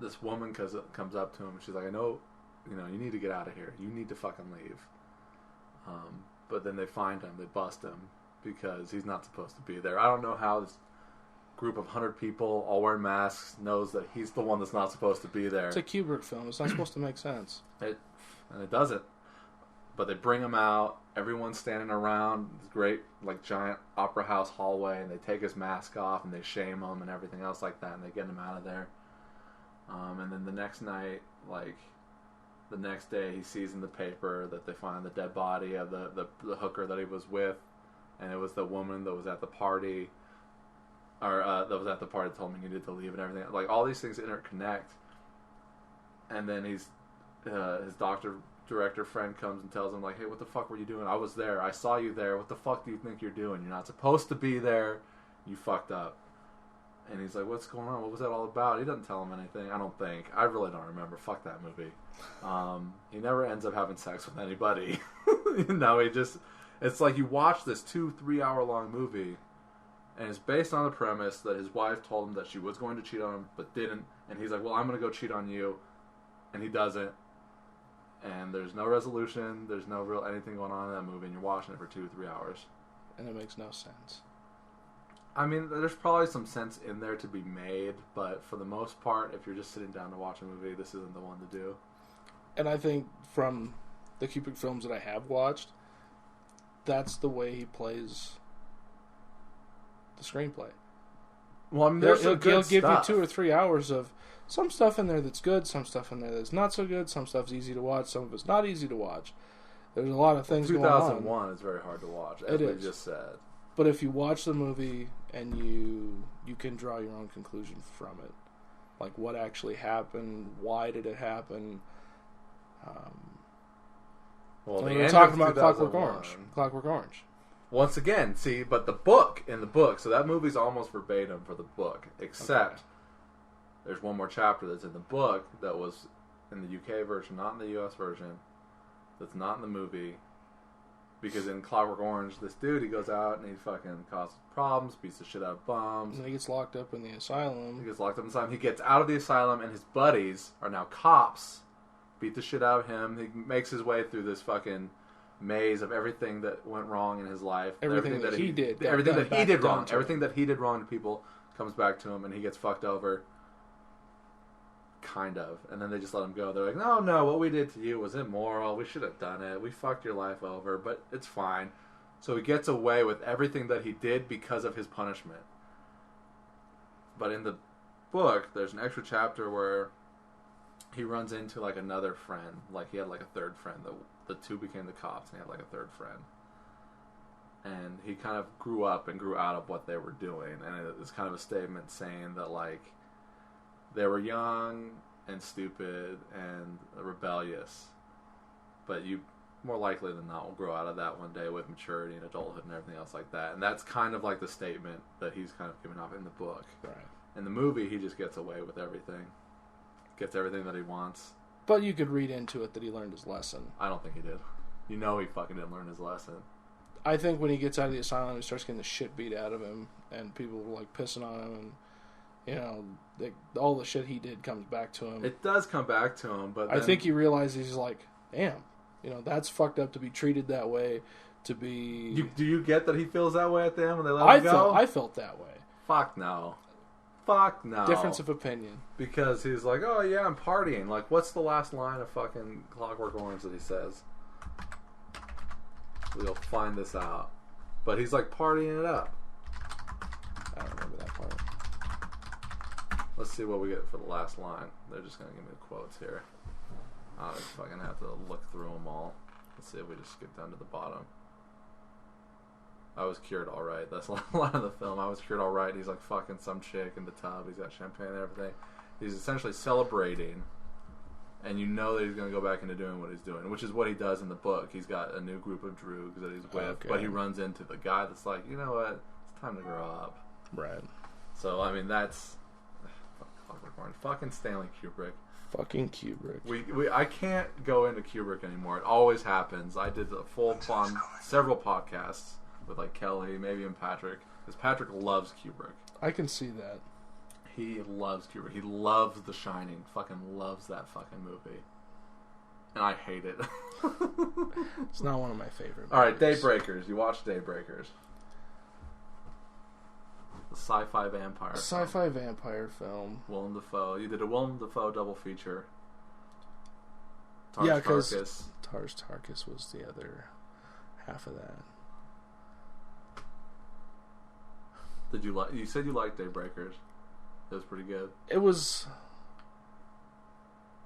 this woman comes up to him and she's like, I know, you need to get out of here. You need to fucking leave. But then they find him, they bust him because he's not supposed to be there. I don't know how this group of 100 people all wearing masks knows that he's the one that's not supposed to be there. It's a Kubrick film. It's not supposed to make sense. And it doesn't. But they bring him out. Everyone's standing around this great, like, giant opera house hallway, and they take his mask off and they shame him and everything else like that, and they get him out of there. And then the next night, like, the next day, he sees in the paper that they find the dead body of the hooker that he was with, and it was the woman that was at the party. Or that was at the party, told him he needed to leave and everything. Like, all these things interconnect. And then his director friend comes and tells him, like, hey, what the fuck were you doing? I was there. I saw you there. What the fuck do you think you're doing? You're not supposed to be there. You fucked up. And he's like, what's going on? What was that all about? He doesn't tell him anything, I don't think. I really don't remember. Fuck that movie. He never ends up having sex with anybody. It's like you watch this 2-3 hour long movie, and it's based on the premise that his wife told him that she was going to cheat on him, but didn't. And he's like, well, I'm going to go cheat on you. And he doesn't. And there's no resolution. There's no real anything going on in that movie. And you're watching it for 2-3 hours. And it makes no sense. I mean, there's probably some sense in there to be made. But for the most part, if you're just sitting down to watch a movie, this isn't the one to do. And I think from the Kubrick films that I have watched, that's the way he plays the screenplay. Well, I mean, there's some good he'll give stuff. you 2 or 3 hours of some stuff in there that's good, some stuff in there that's not so good, some stuff's easy to watch, some of it's not easy to watch. There's a lot of things going on. 2001 is very hard to watch, as we just said. But if you watch the movie and you can draw your own conclusion from it, like what actually happened, why did it happen. Well, we're talking about Clockwork Orange. Once again, see, but in the book, so that movie's almost verbatim for the book, except there's one more chapter that's in the book that was in the UK version, not in the US version, that's not in the movie. Because in Clockwork Orange, this dude, he goes out and he fucking causes problems, beats the shit out of bums. And he gets locked up in the asylum. He gets out of the asylum, and his buddies are now cops, beat the shit out of him. He makes his way through this fucking maze of everything that went wrong in his life. Everything that he did. Everything that he did wrong. Everything that he did wrong to people comes back to him, and he gets fucked over. Kind of. And then they just let him go. They're like, no, what we did to you was immoral. We should have done it. We fucked your life over, but it's fine. So he gets away with everything that he did because of his punishment. But in the book, there's an extra chapter where he runs into like another friend. Like he had like a third friend. The two became the cops, and he had like a third friend. And he kind of grew up and grew out of what they were doing. And it's kind of a statement saying that like they were young and stupid and rebellious, but you more likely than not will grow out of that one day with maturity and adulthood and everything else like that. And that's kind of like the statement that he's kind of giving off in the book. Right. In the movie, he just gets away with everything. Gets everything that he wants. But you could read into it that he learned his lesson. I don't think he did. You know he fucking didn't learn his lesson. I think when he gets out of the asylum, he starts getting the shit beat out of him, and people were like pissing on him, and all the shit he did comes back to him. It does come back to him, but I think he realizes he's like, damn, that's fucked up to be treated that way, to be... Do you get that he feels that way at the end when they let him go? I felt that way. Fuck no. Difference of opinion. Because he's like, oh yeah, I'm partying. Like, what's the last line of fucking Clockwork Orange that he says? We'll find this out. But he's like partying it up. I don't remember that part. Let's see what we get for the last line. They're just going to give me the quotes here. I'll just fucking have to look through them all. Let's see if we just skip down to the bottom. I was cured alright. That's a lot of the film. I was cured alright. He's like fucking some chick in the tub. He's got champagne and everything. He's essentially celebrating. And you know that he's going to go back into doing what he's doing, which is what he does in the book. He's got a new group of droogs that he's with, but he runs into the guy that's like, you know what? It's time to grow up. Right. So, I mean, that's popcorn. Fucking Stanley Kubrick. Fucking Kubrick. I can't go into Kubrick anymore. It always happens. I did a full on several podcasts with like Kelly, maybe even Patrick, because Patrick loves Kubrick. I can see that. He loves Kubrick. He loves The Shining. Fucking loves that fucking movie. And I hate it. It's not one of my favorite movies. Alright, Daybreakers. You watched Daybreakers. The sci-fi vampire Sci-fi vampire film. Willem Dafoe. You did a Willem Dafoe double feature. Yeah, because Tars Tarkas was the other half of that. Did you like? You said you liked Daybreakers. It was pretty good. It was.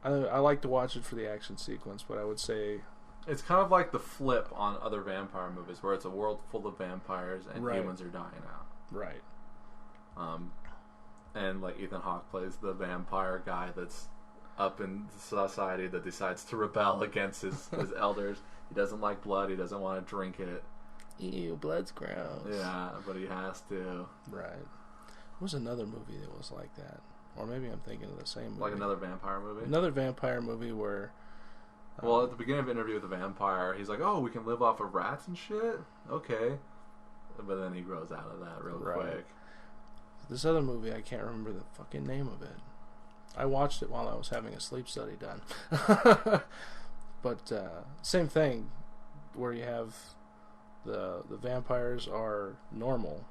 I like to watch it for the action sequence, but I would say it's kind of like the flip on other vampire movies, where it's a world full of vampires and humans are dying out. Right. And like Ethan Hawke plays the vampire guy that's up in society that decides to rebel against his elders. He doesn't like blood. He doesn't want to drink it. Ew, blood's gross. Yeah, but he has to. Right. There was another movie that was like that. Or maybe I'm thinking of the same movie. Like another vampire movie? Another vampire movie where... well, at the beginning of Interview with the Vampire, he's like, oh, we can live off of rats and shit? Okay. But then he grows out of that real quick. This other movie, I can't remember the fucking name of it. I watched it while I was having a sleep study done. But same thing, where you have the vampires are normal.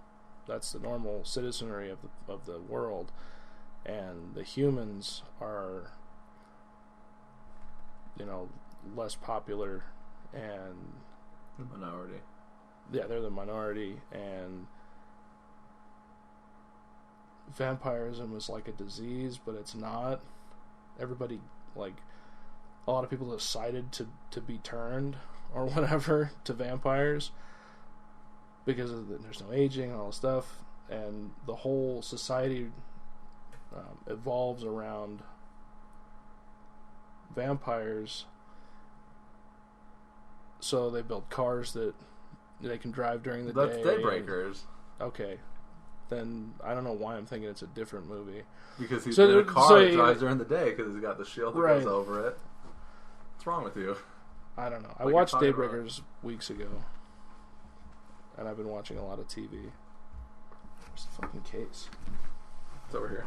That's the normal citizenry of the world. And the humans are, less popular and... The minority. Yeah, they're the minority, and vampirism is like a disease, but it's not. Everybody, like, a lot of people decided to be turned or whatever to vampires because there's no aging and all this stuff, and the whole society evolves around vampires. So they build cars that they can drive during the day. That's Daybreakers. Okay. Then I don't know why I'm thinking it's a different movie. Because he's in a car that drives during the day because he's got the shield that goes over it. What's wrong with you? I don't know. I watched Daybreakers weeks ago. And I've been watching a lot of TV. Where's the fucking case? It's over here.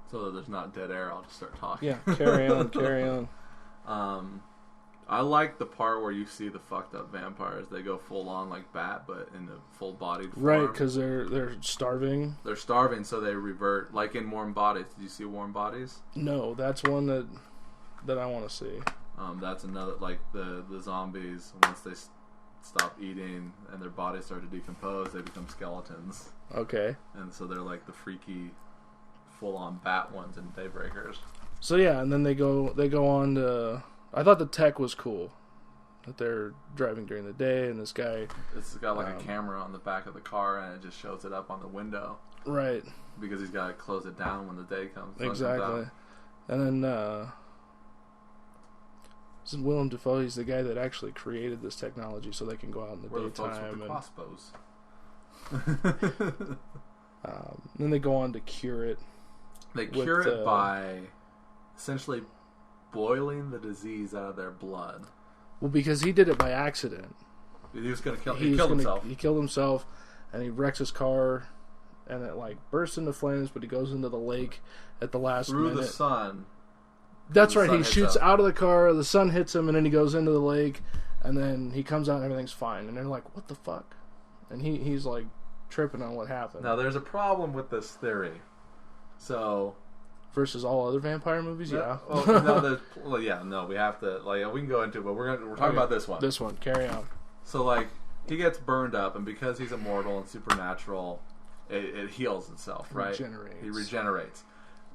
So that there's not dead air, I'll just start talking. Yeah, carry on. I like the part where you see the fucked up vampires. They go full on like Bat, but in the full bodied form. Right, because they're starving. They're starving, so they revert. Like in Warm Bodies. Did you see Warm Bodies? No, that's one that I want to see. That's another, like the zombies, once they stop eating and their bodies start to decompose, they become skeletons. Okay. And so they're like the freaky, full-on Bat ones in Daybreakers. So yeah, and then they go on to... I thought the tech was cool. That they're driving during the day, and this guy... It's got like a camera on the back of the car, and it just shows it up on the window. Right. Because he's got to close it down when the day comes. Exactly. And then... This is Willem Dafoe. He's the guy that actually created this technology so they can go out in the daytime. The folks with the crossbows. Then they go on to cure it. They cure it by essentially boiling the disease out of their blood. Well, because he did it by accident. He was going to kill. He killed himself. He killed himself, and he wrecks his car, and it like bursts into flames. But he goes into the lake at the last minute. Through the sun. That's right. He shoots out of the car. The sun hits him, and then he goes into the lake, and then he comes out, and everything's fine. And they're like, "What the fuck?" And he's like tripping on what happened. Now, there's a problem with this theory. So, versus all other vampire movies, yeah. We have to we can go into it, but we're talking about this one. This one, carry on. So like he gets burned up, and because he's immortal and supernatural, it heals itself, right? He regenerates.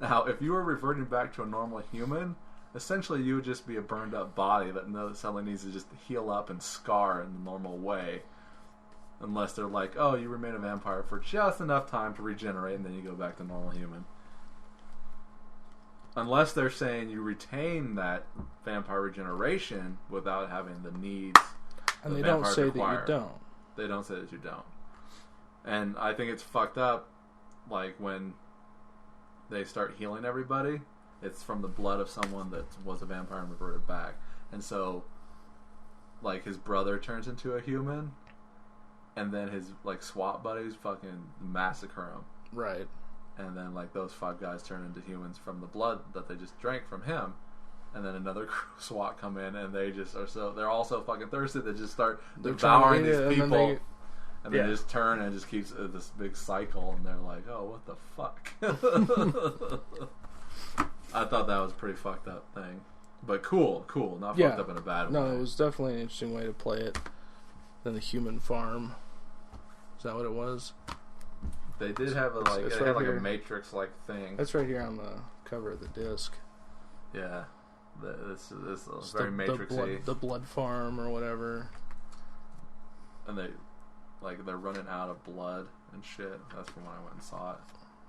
Now, if you were reverting back to a normal human, essentially you would just be a burned up body that suddenly needs to just heal up and scar in the normal way. Unless they're like, oh, you remain a vampire for just enough time to regenerate, and then you go back to normal human. Unless they're saying you retain that vampire regeneration without having the needs And they don't say that you don't. They don't say that you don't. And I think it's fucked up, like, when they start healing everybody, it's from the blood of someone that was a vampire and reverted back. And so, like, his brother turns into a human, and then his, like, SWAT buddies fucking massacre him. Right. And then, like, those 5 guys turn into humans from the blood that they just drank from him. And then another SWAT come in, and they just are they're all so fucking thirsty, they just start devouring these people. And they just turn, and it just keeps this big cycle, and they're like, oh, what the fuck? I thought that was a pretty fucked up thing. But cool. Not fucked up in a bad way. No, it was definitely an interesting way to play it. Then the human farm. Is that what it was? They did have a Matrix-like thing. That's right here on the cover of the disc. Yeah. This is very Matrix-y. The blood farm or whatever. And they're running out of blood and shit. That's from when I went and saw it.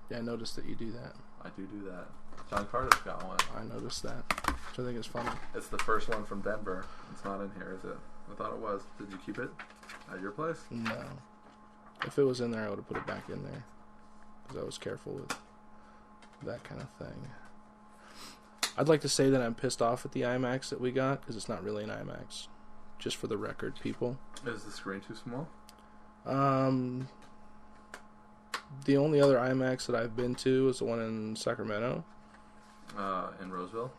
Yeah, I noticed that you do that. I do that. John Carter's got one. I noticed that, which I think is funny. It's the first one from Denver. It's not in here, is it? I thought it was. Did you keep it at your place? No. If it was in there, I would have put it back in there. Because I was careful with that kind of thing. I'd like to say that I'm pissed off at the IMAX that we got, because it's not really an IMAX. Just for the record, people. Is the screen too small? The only other IMAX that I've been to is the one in Sacramento. In Roseville?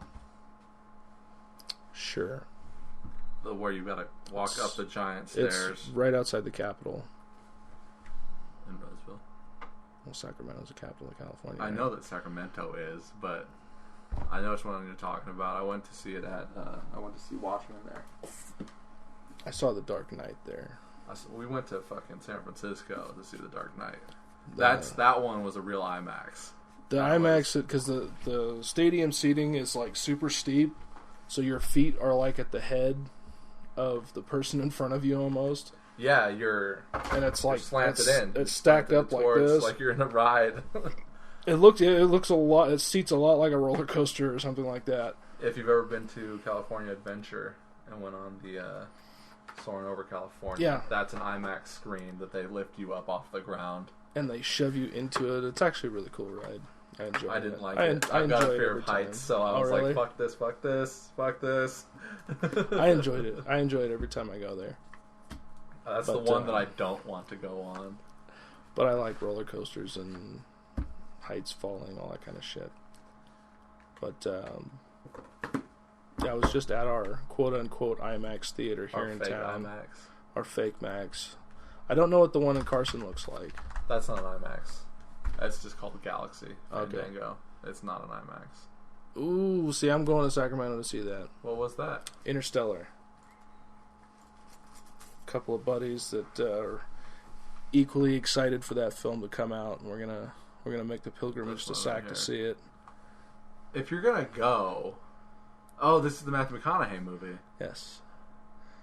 Sure. Where you gotta walk up the giant stairs. It's right outside the Capitol. In Roseville? Well, Sacramento's the capital of California. I know that Sacramento is, but I know which one you're talking about. I went to see it at, I went to see Watchmen there. I saw The Dark Knight there. We went to fucking San Francisco to see The Dark Knight. That one was a real IMAX. The IMAX, because the stadium seating is like super steep, so your feet are like at the head of the person in front of you almost. Yeah, and it's like slanted in. It's stacked up like this, like you're in a ride. It looks a lot. It seats a lot like a roller coaster or something like that. If you've ever been to California Adventure and went on the Soaring Over California, that's an IMAX screen that they lift you up off the ground and they shove you into it. It's actually a really cool ride. I enjoyed it. I didn't like it. I've got a fear of heights, so I was like, fuck this. I enjoyed it. I enjoy it every time I go there. That's the one that I don't want to go on. But I like roller coasters and heights falling, all that kind of shit. But I was just at our quote-unquote IMAX theater here in town. Our fake Max. I don't know what the one in Carson looks like. That's not an IMAX. It's just called the Galaxy. Okay. Dango. It's not an IMAX. Ooh, see, I'm going to Sacramento to see that. What was that? Interstellar. A couple of buddies that are equally excited for that film to come out, and we're gonna make the pilgrimage to Sac to see it. If you're gonna go, this is the Matthew McConaughey movie. Yes.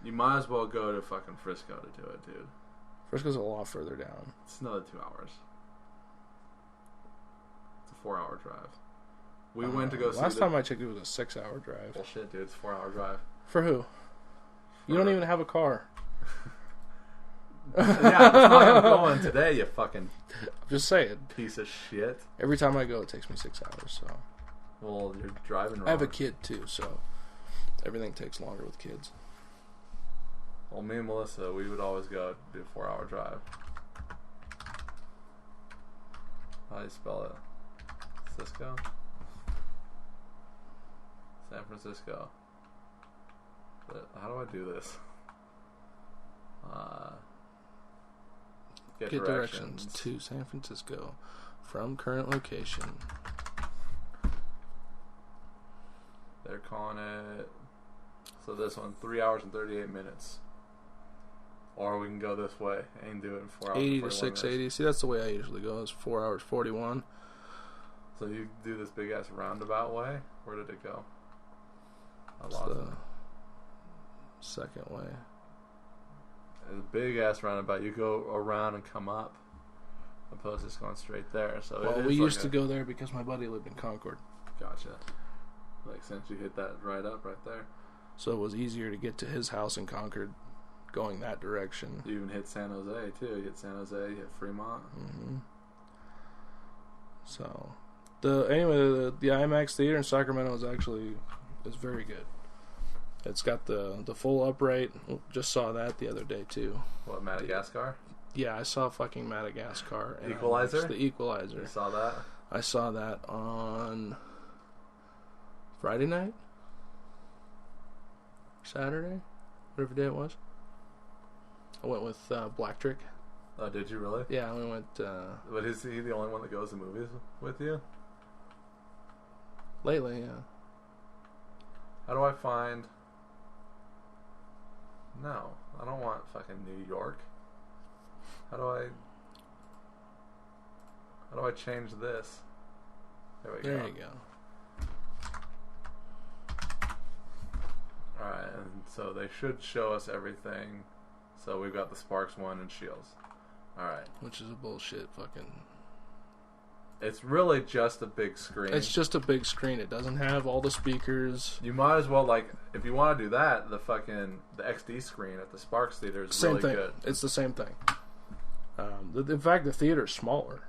You might as well go to fucking Frisco to do it, dude. Frisco's a lot further down. It's another 2 hours. It's a 4-hour drive. We went to go see. Last time I checked, it was a 6-hour drive. Bullshit, dude. It's a 4-hour drive. For who? You don't even have a car. Yeah, that's why I'm going today, you fucking. I'm just saying. Piece of shit. Every time I go, it takes me 6 hours. So. Well, you're driving wrong. I have a kid too, so everything takes longer with kids. Well, me and Melissa, we would always go do a 4-hour drive. How do you spell it? Cisco? San Francisco. But how do I do this? Get directions to San Francisco from current location. They're calling it. So this one, 3 hours and 38 minutes. Or we can go this way and do it in 4 hours. 80 to 680. See, that's the way I usually go. It's 4 hours 41. So you do this big ass roundabout way. Where did it go? I lost it. Second way. It's a big ass roundabout. You go around and come up, opposed to just going straight there. So we used to go there because my buddy lived in Concord. Gotcha. Like since you hit that right there. So it was easier to get to his house in Concord going that direction. You even hit San Jose too. You hit San Jose, you hit Fremont. Mm-hmm. So, the IMAX theater in Sacramento is very good. It's got the full upright. Just saw that the other day too. What, Madagascar? Yeah, I saw fucking Madagascar. Equalizer? The Equalizer. You saw that? I saw that on Friday night? Saturday? Whatever day it was. I went with Blacktrick. Oh, did you really? Yeah, we went... But is he the only one that goes to movies with you? Lately, yeah. How do I find... No, I don't want fucking New York. How do I change this? There we go. There you go. Alright, and so they should show us everything. So we've got the Sparks one and Shields. Alright. Which is a bullshit fucking... It's really just a big screen. It's just a big screen. It doesn't have all the speakers. You might as well, like, if you want to do that, the XD screen at the Sparks Theater is Same really thing. good. It's the same thing. In fact, the theater's smaller.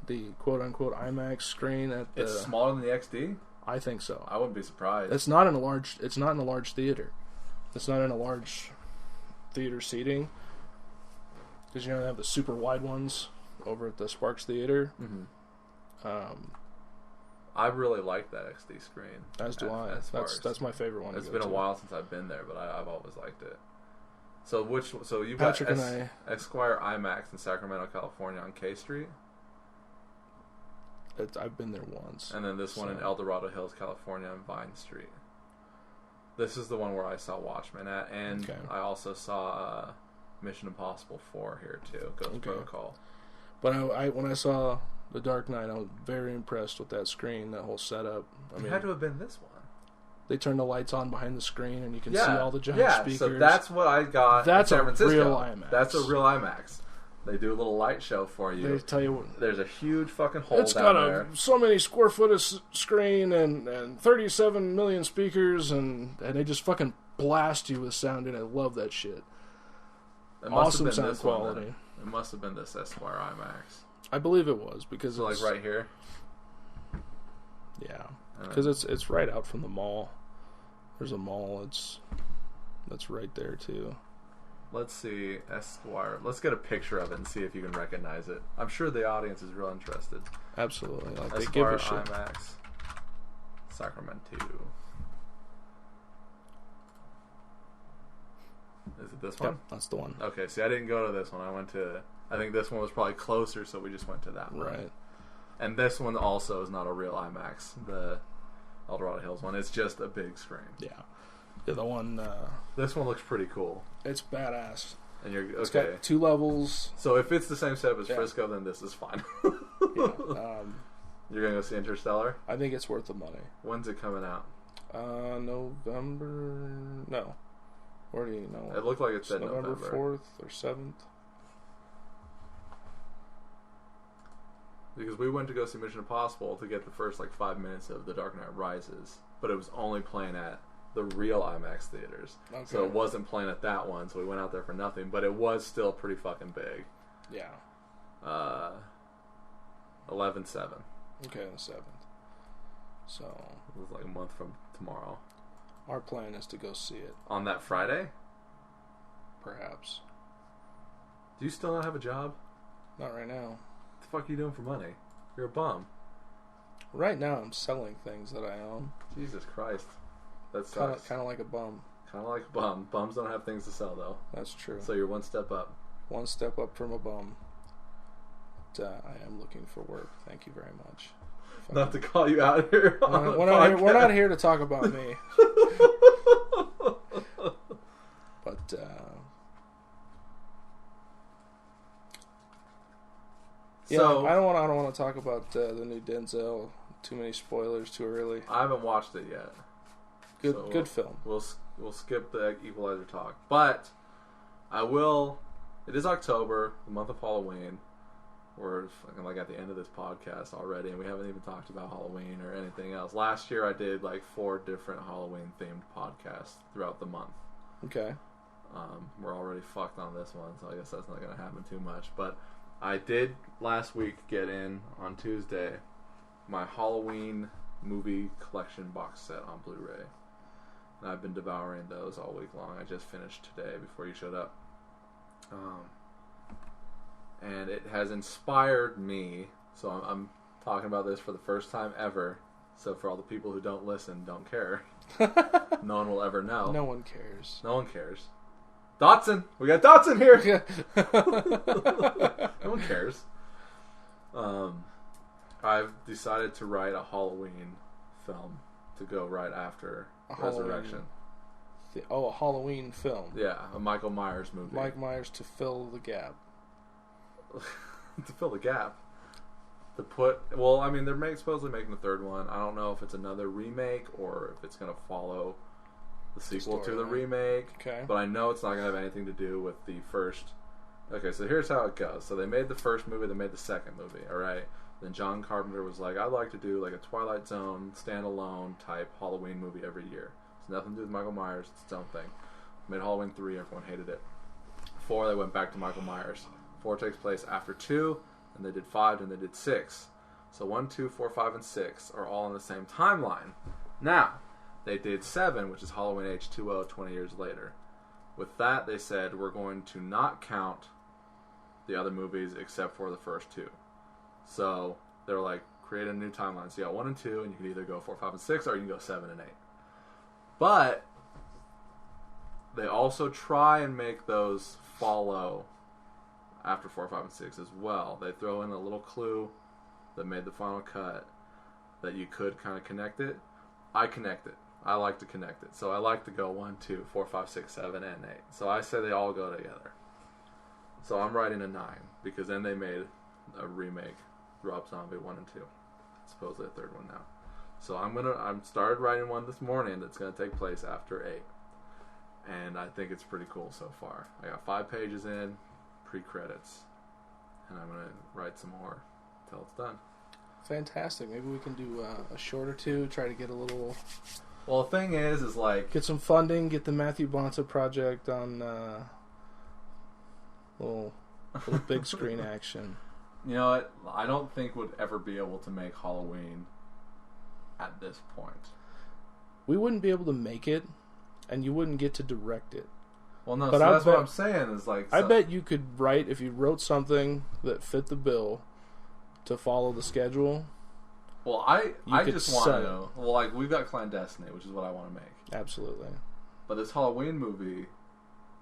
The quote-unquote IMAX screen at the... It's smaller than the XD? I think so. I wouldn't be surprised. It's not in a large theater. It's not in a large theater seating. Because, they have the super wide ones over at the Sparks Theater. Mm-hmm. I really like that XD screen. As do I. That's my favorite one. It's been a while since I've been there, but I've always liked it. So you've Patrick got Esquire IMAX in Sacramento, California on K Street. I've been there once. And then this one in El Dorado Hills, California on Vine Street. This is the one where I saw Watchmen at, and I also saw Mission Impossible 4 here too, Ghost Protocol. But when I saw The Dark Knight, I was very impressed with that screen, that whole setup. It had to have been this one. They turn the lights on behind the screen, and you can see all the giant speakers. So that's what I got. That's in San Francisco. A real IMAX. That's a real IMAX. They do a little light show for you. They tell you there's a huge fucking hole it's down got there. So many square foot of screen and 37 million speakers, and they just fucking blast you with sound, and I love that shit. Awesome sound quality. It must have been this Esquire IMAX. I believe it was because it's like right here. Yeah, because it's right out from the mall. There's a mall that's right there too. Let's see Esquire. Let's get a picture of it and see if you can recognize it. I'm sure the audience is real interested. Absolutely, like Esquire they give a shit. IMAX, Sacramento. Is it this one? Yep, that's the one. Okay, see, I didn't go to this one. I think this one was probably closer, so we just went to that one. Right. And this one also is not a real IMAX, the El Dorado Hills one. It's just a big screen. Yeah. The one... this one looks pretty cool. It's badass. And you're okay. It's got 2 levels. So if it's the same setup as Frisco, then this is fine. Yeah. You're going to go see Interstellar? I think it's worth the money. When's it coming out? November... No. Where do you know? It looked like it said November 4th or 7th. Because we went to go see Mission Impossible to get the first 5 minutes of The Dark Knight Rises, but it was only playing at the real IMAX theaters. Okay. So it wasn't playing at that one, so we went out there for nothing, but it was still pretty fucking big. Yeah. 11/7. Okay, the 7th. So it was like a month from tomorrow. Our plan is to go see it. On that Friday? Perhaps. Do you still not have a job? Not right now. What the fuck are you doing for money? You're a bum. Right now I'm selling things that I own. Jesus Christ. That sucks. Kind of like a bum. Kind of like a bum. Bums don't have things to sell, though. That's true. So you're one step up. One step up from a bum. But I am looking for work. Thank you very much. Not to call you out here. We're not here to talk about me. But yeah, so, I don't want to talk about the new Denzel. Too many spoilers too early. I haven't watched it yet. Good film. We'll skip the Equalizer talk, but I will. It is October, the month of Halloween. We're fucking at the end of this podcast already, and we haven't even talked about Halloween or anything else. Last year, I did 4 different Halloween themed podcasts throughout the month. Okay. We're already fucked on this one, so I guess that's not going to happen too much. But I did last week get in on Tuesday my Halloween movie collection box set on Blu-ray. And I've been devouring those all week long. I just finished today before you showed up. And it has inspired me, so I'm talking about this for the first time ever. So for all the people who don't listen, don't care. No one will ever know. No one cares. No one cares. Dotson! We got Dotson here! No one cares. I've decided to write a Halloween film to go right after Resurrection. A Halloween film. Yeah, a Michael Myers movie. Mike Myers to fill the gap. To fill the gap. They're supposedly making a third one. I don't know if it's another remake or if it's going to follow the sequel to the remake. Okay. But I know it's not going to have anything to do with the first. Okay, so here's how it goes. So they made the first movie, they made the second movie, alright? Then John Carpenter was like, I'd like to do like a Twilight Zone, standalone type Halloween movie every year. It's nothing to do with Michael Myers, it's its own thing. Made Halloween 3, everyone hated it. 4, they went back to Michael Myers. 4 takes place after 2, and they did 5, and they did 6. So 1, 2, 4, 5, and 6 are all on the same timeline. Now, they did 7, which is Halloween H2O 20 years later. With that, they said, we're going to not count the other movies except for the first 2. So they're like, create a new timeline. So you got 1 and 2, and you can either go 4, 5, and 6, or you can go 7 and 8. But they also try and make those follow after 4, 5, and 6 as well. They throw in a little clue that made the final cut that you could kind of connect it. I connect it. I like to connect it. So I like to go 1, 2, 4, 5, 6, 7, and 8. So I say they all go together. So I'm writing a 9 because then they made a remake, Rob Zombie 1 and 2. Supposedly a third one now. So I'm started writing one this morning that's gonna take place after 8. And I think it's pretty cool so far. I got 5 pages in, pre-credits. And I'm gonna write some more until it's done. Fantastic. Maybe we can do a short or two, try to get a little... Well, the thing is like... Get some funding, get the Matthew Bonta project on little big screen action. You know what? I don't think we'd ever be able to make Halloween at this point. We wouldn't be able to make it, and you wouldn't get to direct it. Well, no, but so that's what I'm saying is like... I bet you could write, if you wrote something that fit the bill to follow the schedule... Well, I just want to know. Well, like, we've got Clandestine, which is what I want to make. Absolutely. But this Halloween movie,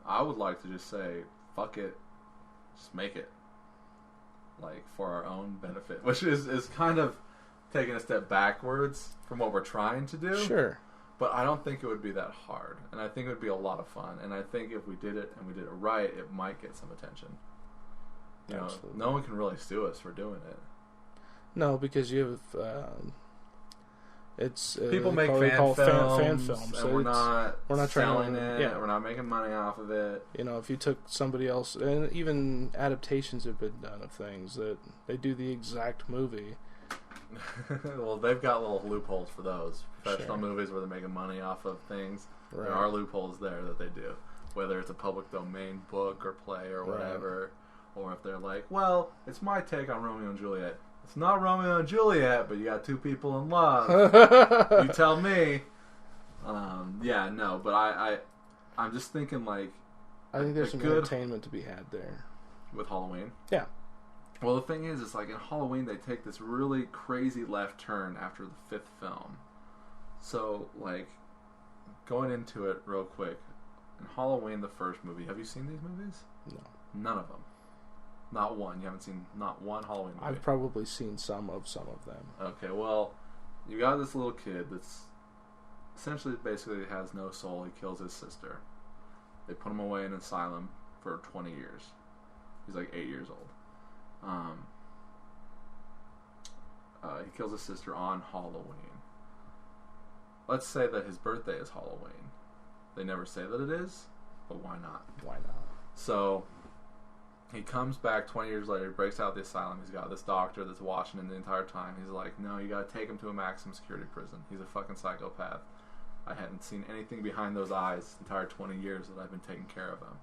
I would like to just say, fuck it, just make it. Like, for our own benefit. Which is kind of taking a step backwards from what we're trying to do. Sure. But I don't think it would be that hard. And I think it would be a lot of fun. And I think if we did it, and we did it right, it might get some attention. You know, no one can really sue us for doing it. No, because you have it's people make fan films, and so we're not selling trying it. Yeah. We're not making money off of it. You know, if you took somebody else, and even adaptations have been done of things that they do the exact movie. Well, they've got little loopholes for those professional movies where they're making money off of things. Right. There are loopholes there that they do, whether it's a public domain book or play or whatever, or if they're like, well, it's my take on Romeo and Juliet. It's not Romeo and Juliet, but you got 2 people in love. You tell me. But I'm just thinking like... I think there's some entertainment to be had there. With Halloween? Yeah. Well, the thing is, it's like in Halloween they take this really crazy left turn after the 5th film. So, like, going into it real quick, in Halloween, the first movie, have you seen these movies? No. None of them. Not one. You haven't seen not one Halloween movie. I've probably seen some of them. Okay, well, you got this little kid that's essentially basically has no soul. He kills his sister. They put him away in an asylum for 20 years. He's like 8 years old. He kills his sister on Halloween. Let's say that his birthday is Halloween. They never say that it is, but why not? Why not? So... he comes back 20 years later, breaks out of the asylum. He's got this doctor that's watching him the entire time. He's like, no, you gotta take him to a maximum security prison. He's a fucking psychopath. I hadn't seen anything behind those eyes the entire 20 years that I've been taking care of him.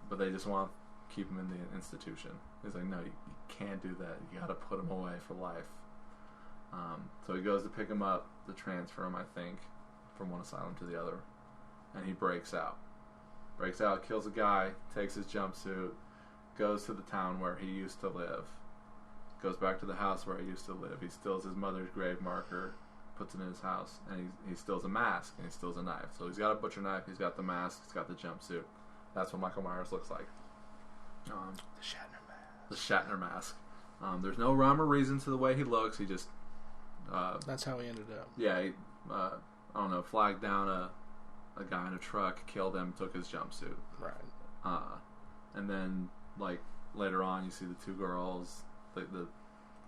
But they just want to keep him in the institution. He's like, no, you can't do that. You got to put him away for life. So he goes to pick him up, to transfer him, I think, from one asylum to the other. And he breaks out. Kills a guy, takes his jumpsuit, goes to the town where he used to live, goes back to the house where he used to live. He steals his mother's grave marker, puts it in his house, and he steals a mask, and he steals a knife. So he's got a butcher knife, he's got the mask, he's got the jumpsuit. That's what Michael Myers looks like. The Shatner mask. The Shatner mask. There's no rhyme or reason to the way he looks. He just... that's how he ended up. Yeah, he, I don't know, flagged down a guy in a truck, killed him, took his jumpsuit. Right. And then, like, later on, you see the two girls. The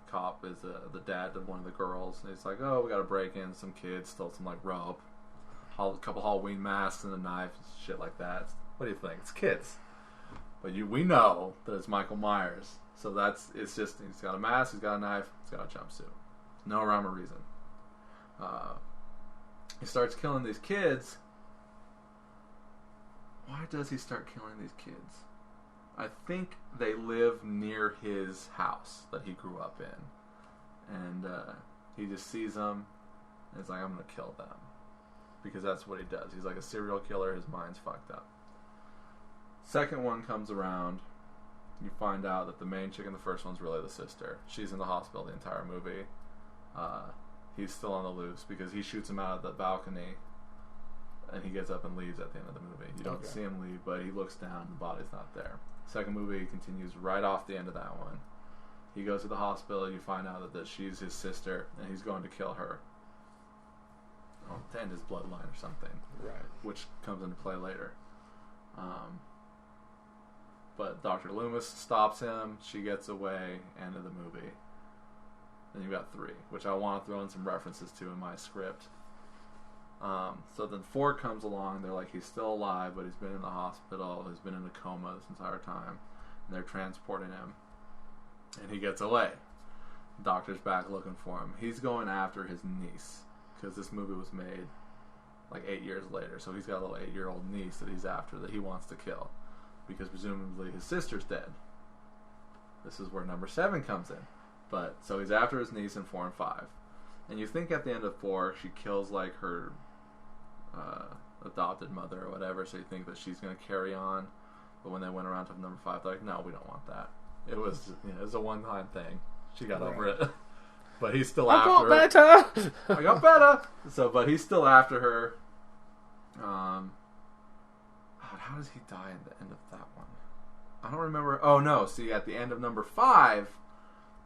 cop is the dad of one of the girls. And he's like, oh, we got to break in. Some kids stole some, like, rope. A couple Halloween masks and a knife. Shit like that. What do you think? It's kids. But we know that it's Michael Myers. So it's just, he's got a mask, he's got a knife, he's got a jumpsuit. No rhyme or reason. He starts killing these kids. Why does he start killing these kids? I think they live near his house that he grew up in. And he just sees them and is like, I'm going to kill them. Because that's what he does. He's like a serial killer. His mind's fucked up. Second one comes around. You find out that the main chick in the first one's really the sister. She's in the hospital the entire movie. He's still on the loose because he shoots him out of the balcony. And he gets up and leaves at the end of the movie. You don't see him leave, but he looks down and the body's not there. Second movie continues right off the end of that one. He goes to the hospital. You find out that she's his sister, and he's going to kill her. To end his bloodline or something. Right. Which comes into play later. But Dr. Loomis stops him. She gets away. End of the movie. Then you've got 3, which I want to throw in some references to in my script. So then 4 comes along. They're like, he's still alive, but he's been in the hospital. He's been in a coma this entire time. And they're transporting him. And he gets away. The doctor's back looking for him. He's going after his niece. Because this movie was made like 8 years later. So he's got a little 8-year-old niece that he's after that he wants to kill. Because presumably his sister's dead. This is where number 7 comes in. But so he's after his niece in 4 and 5. And you think at the end of 4 she kills like her adopted mother or whatever, so you think that she's going to carry on. But when they went around to number 5, they're like, no, we don't want that. It was a one-time thing. She got over it. But he's still after her. Better. I got better. So, but he's still after her. How does he die at the end of that one? I don't remember. Oh no! See, at the end of number 5,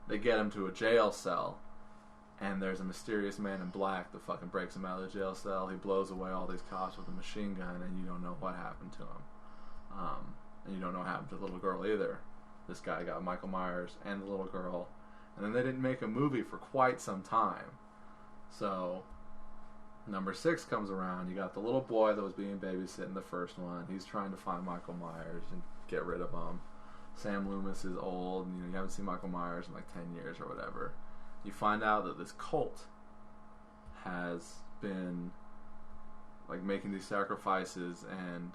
they get him to a jail cell, and there's a mysterious man in black that fucking breaks him out of the jail cell. He blows away all these cops with a machine gun, and you don't know what happened to him. And you don't know what happened to the little girl either. This guy got Michael Myers and the little girl. And then they didn't make a movie for quite some time. So, number 6 comes around. You got the little boy that was being babysitting in the first one. He's trying to find Michael Myers and get rid of him. Sam Loomis is old. And, you haven't seen Michael Myers in like 10 years or whatever. You find out that this cult has been like making these sacrifices and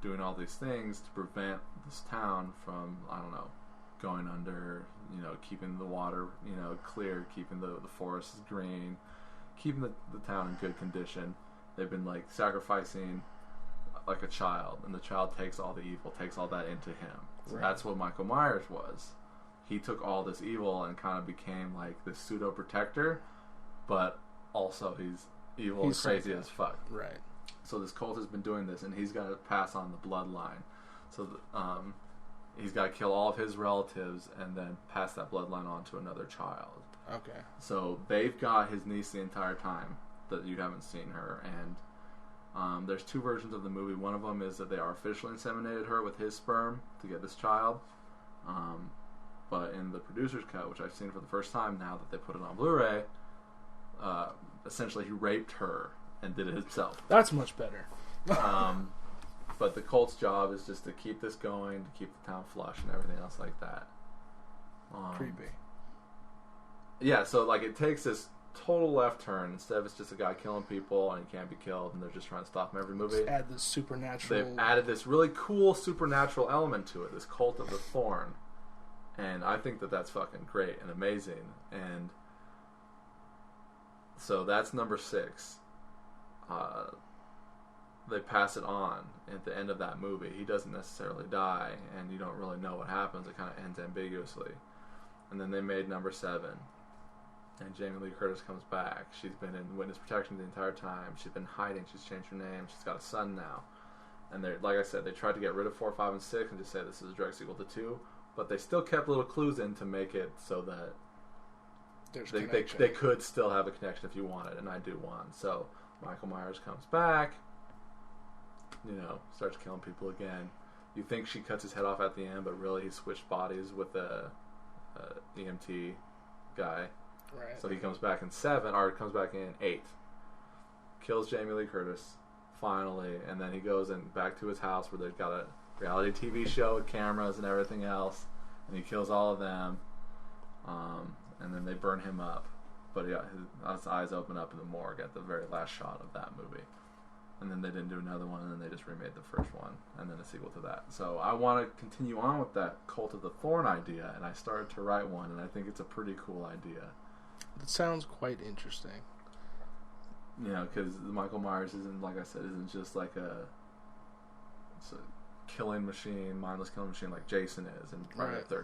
doing all these things to prevent this town from, I don't know, going under, keeping the water, clear, keeping the forests green, keeping the town in good condition. They've been like sacrificing like a child, and the child takes all the evil, takes all that into him. So that's what Michael Myers was. He took all this evil and kind of became like this pseudo protector, but also he's evil and crazy as fuck. Right. So this cult has been doing this, and he's got to pass on the bloodline. So he's got to kill all of his relatives and then pass that bloodline on to another child. Okay. So they've got his niece the entire time that you haven't seen her, and there's 2 versions of the movie. One of them is that they artificially inseminated her with his sperm to get this child. But in the producer's cut, which I've seen for the first time now that they put it on Blu-ray, essentially he raped her and did it himself. That's much better. But the cult's job is just to keep this going, to keep the town flush and everything else like that. Creepy. Yeah, so like it takes this total left turn. Instead of it's just a guy killing people and he can't be killed, and they're just trying to stop him every movie. Just add this supernatural. They've added this really cool supernatural element to it. This Cult of the Thorn, and I think that that's fucking great and amazing. And so that's number 6. They pass it on at the end of that movie. He doesn't necessarily die, and you don't really know what happens. It kind of ends ambiguously. And then they made number 7, and Jamie Lee Curtis comes back. She's been in witness protection the entire time. She's been hiding. She's changed her name. She's got a son now. And they, like I said, they tried to get rid of 4, 5, and 6 and just say this is a direct sequel to 2, but they still kept little clues in to make it so that they could still have a connection if you wanted, and I do want. So Michael Myers comes back, starts killing people again. You think she cuts his head off at the end, but really he switched bodies with the EMT guy. Right. So he comes back in 7, or comes back in 8. Kills Jamie Lee Curtis, finally, and then he goes back to his house where they've got a reality TV show with cameras and everything else, and he kills all of them, and then they burn him up. But his eyes open up in the morgue at the very last shot of that movie. And then they didn't do another one, and then they just remade the first one, and then a sequel to that. So I want to continue on with that Cult of the Thorn idea, and I started to write one, and I think it's a pretty cool idea. It sounds quite interesting. Because Michael Myers isn't just like it's a killing machine, mindless killing machine like Jason is in Friday the 13th.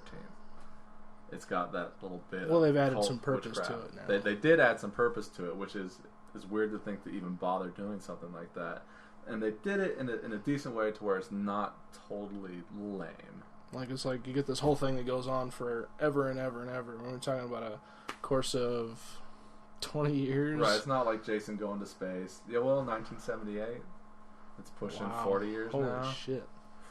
It's got that little bit. Well, they've added some purpose to it now. They did add some purpose to it, which is weird to think to even bother doing something like that. And they did it in a decent way to where it's not totally lame. It's like you get this whole thing that goes on forever and ever and ever. We're talking about a course of 20 years. Right, it's not like Jason going to space. Yeah, well, 1978. It's pushing 40 years now. Holy shit.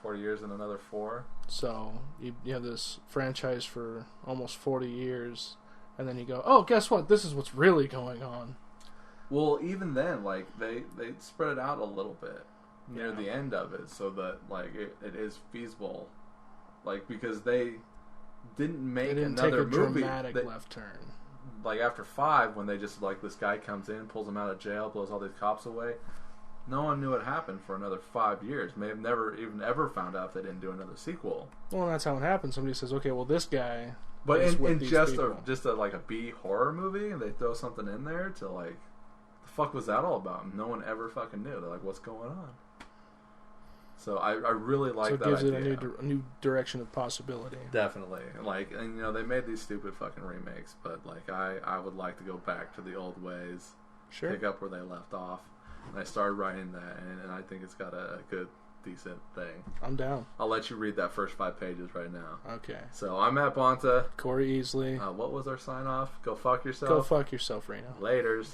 40 years and another 4. So you have this franchise for almost 40 years, and then you go, oh, guess what? This is what's really going on. Well, even then, they spread it out a little bit near the end of it, so that it is feasible. Because they didn't make another take a movie. Dramatic left turn. After 5, when they just this guy comes in, pulls him out of jail, blows all these cops away. No one knew what happened for another 5 years. May have never even ever found out if they didn't do another sequel. Well, that's how it happens. Somebody says, "Okay, well, this guy." But in just a B horror movie, and they throw something in there to the fuck was that all about? And no one ever fucking knew. They're like, "What's going on?" So I really like that idea. So it gives it a new direction of possibility. Definitely. They made these stupid fucking remakes, but I would like to go back to the old ways. Sure. Pick up where they left off. And I started writing that, and I think it's got a good, decent thing. I'm down. I'll let you read that first 5 pages right now. Okay. So I'm Matt Bonta. Corey Easley. What was our sign off? Go fuck yourself. Go fuck yourself, Reno. Laters.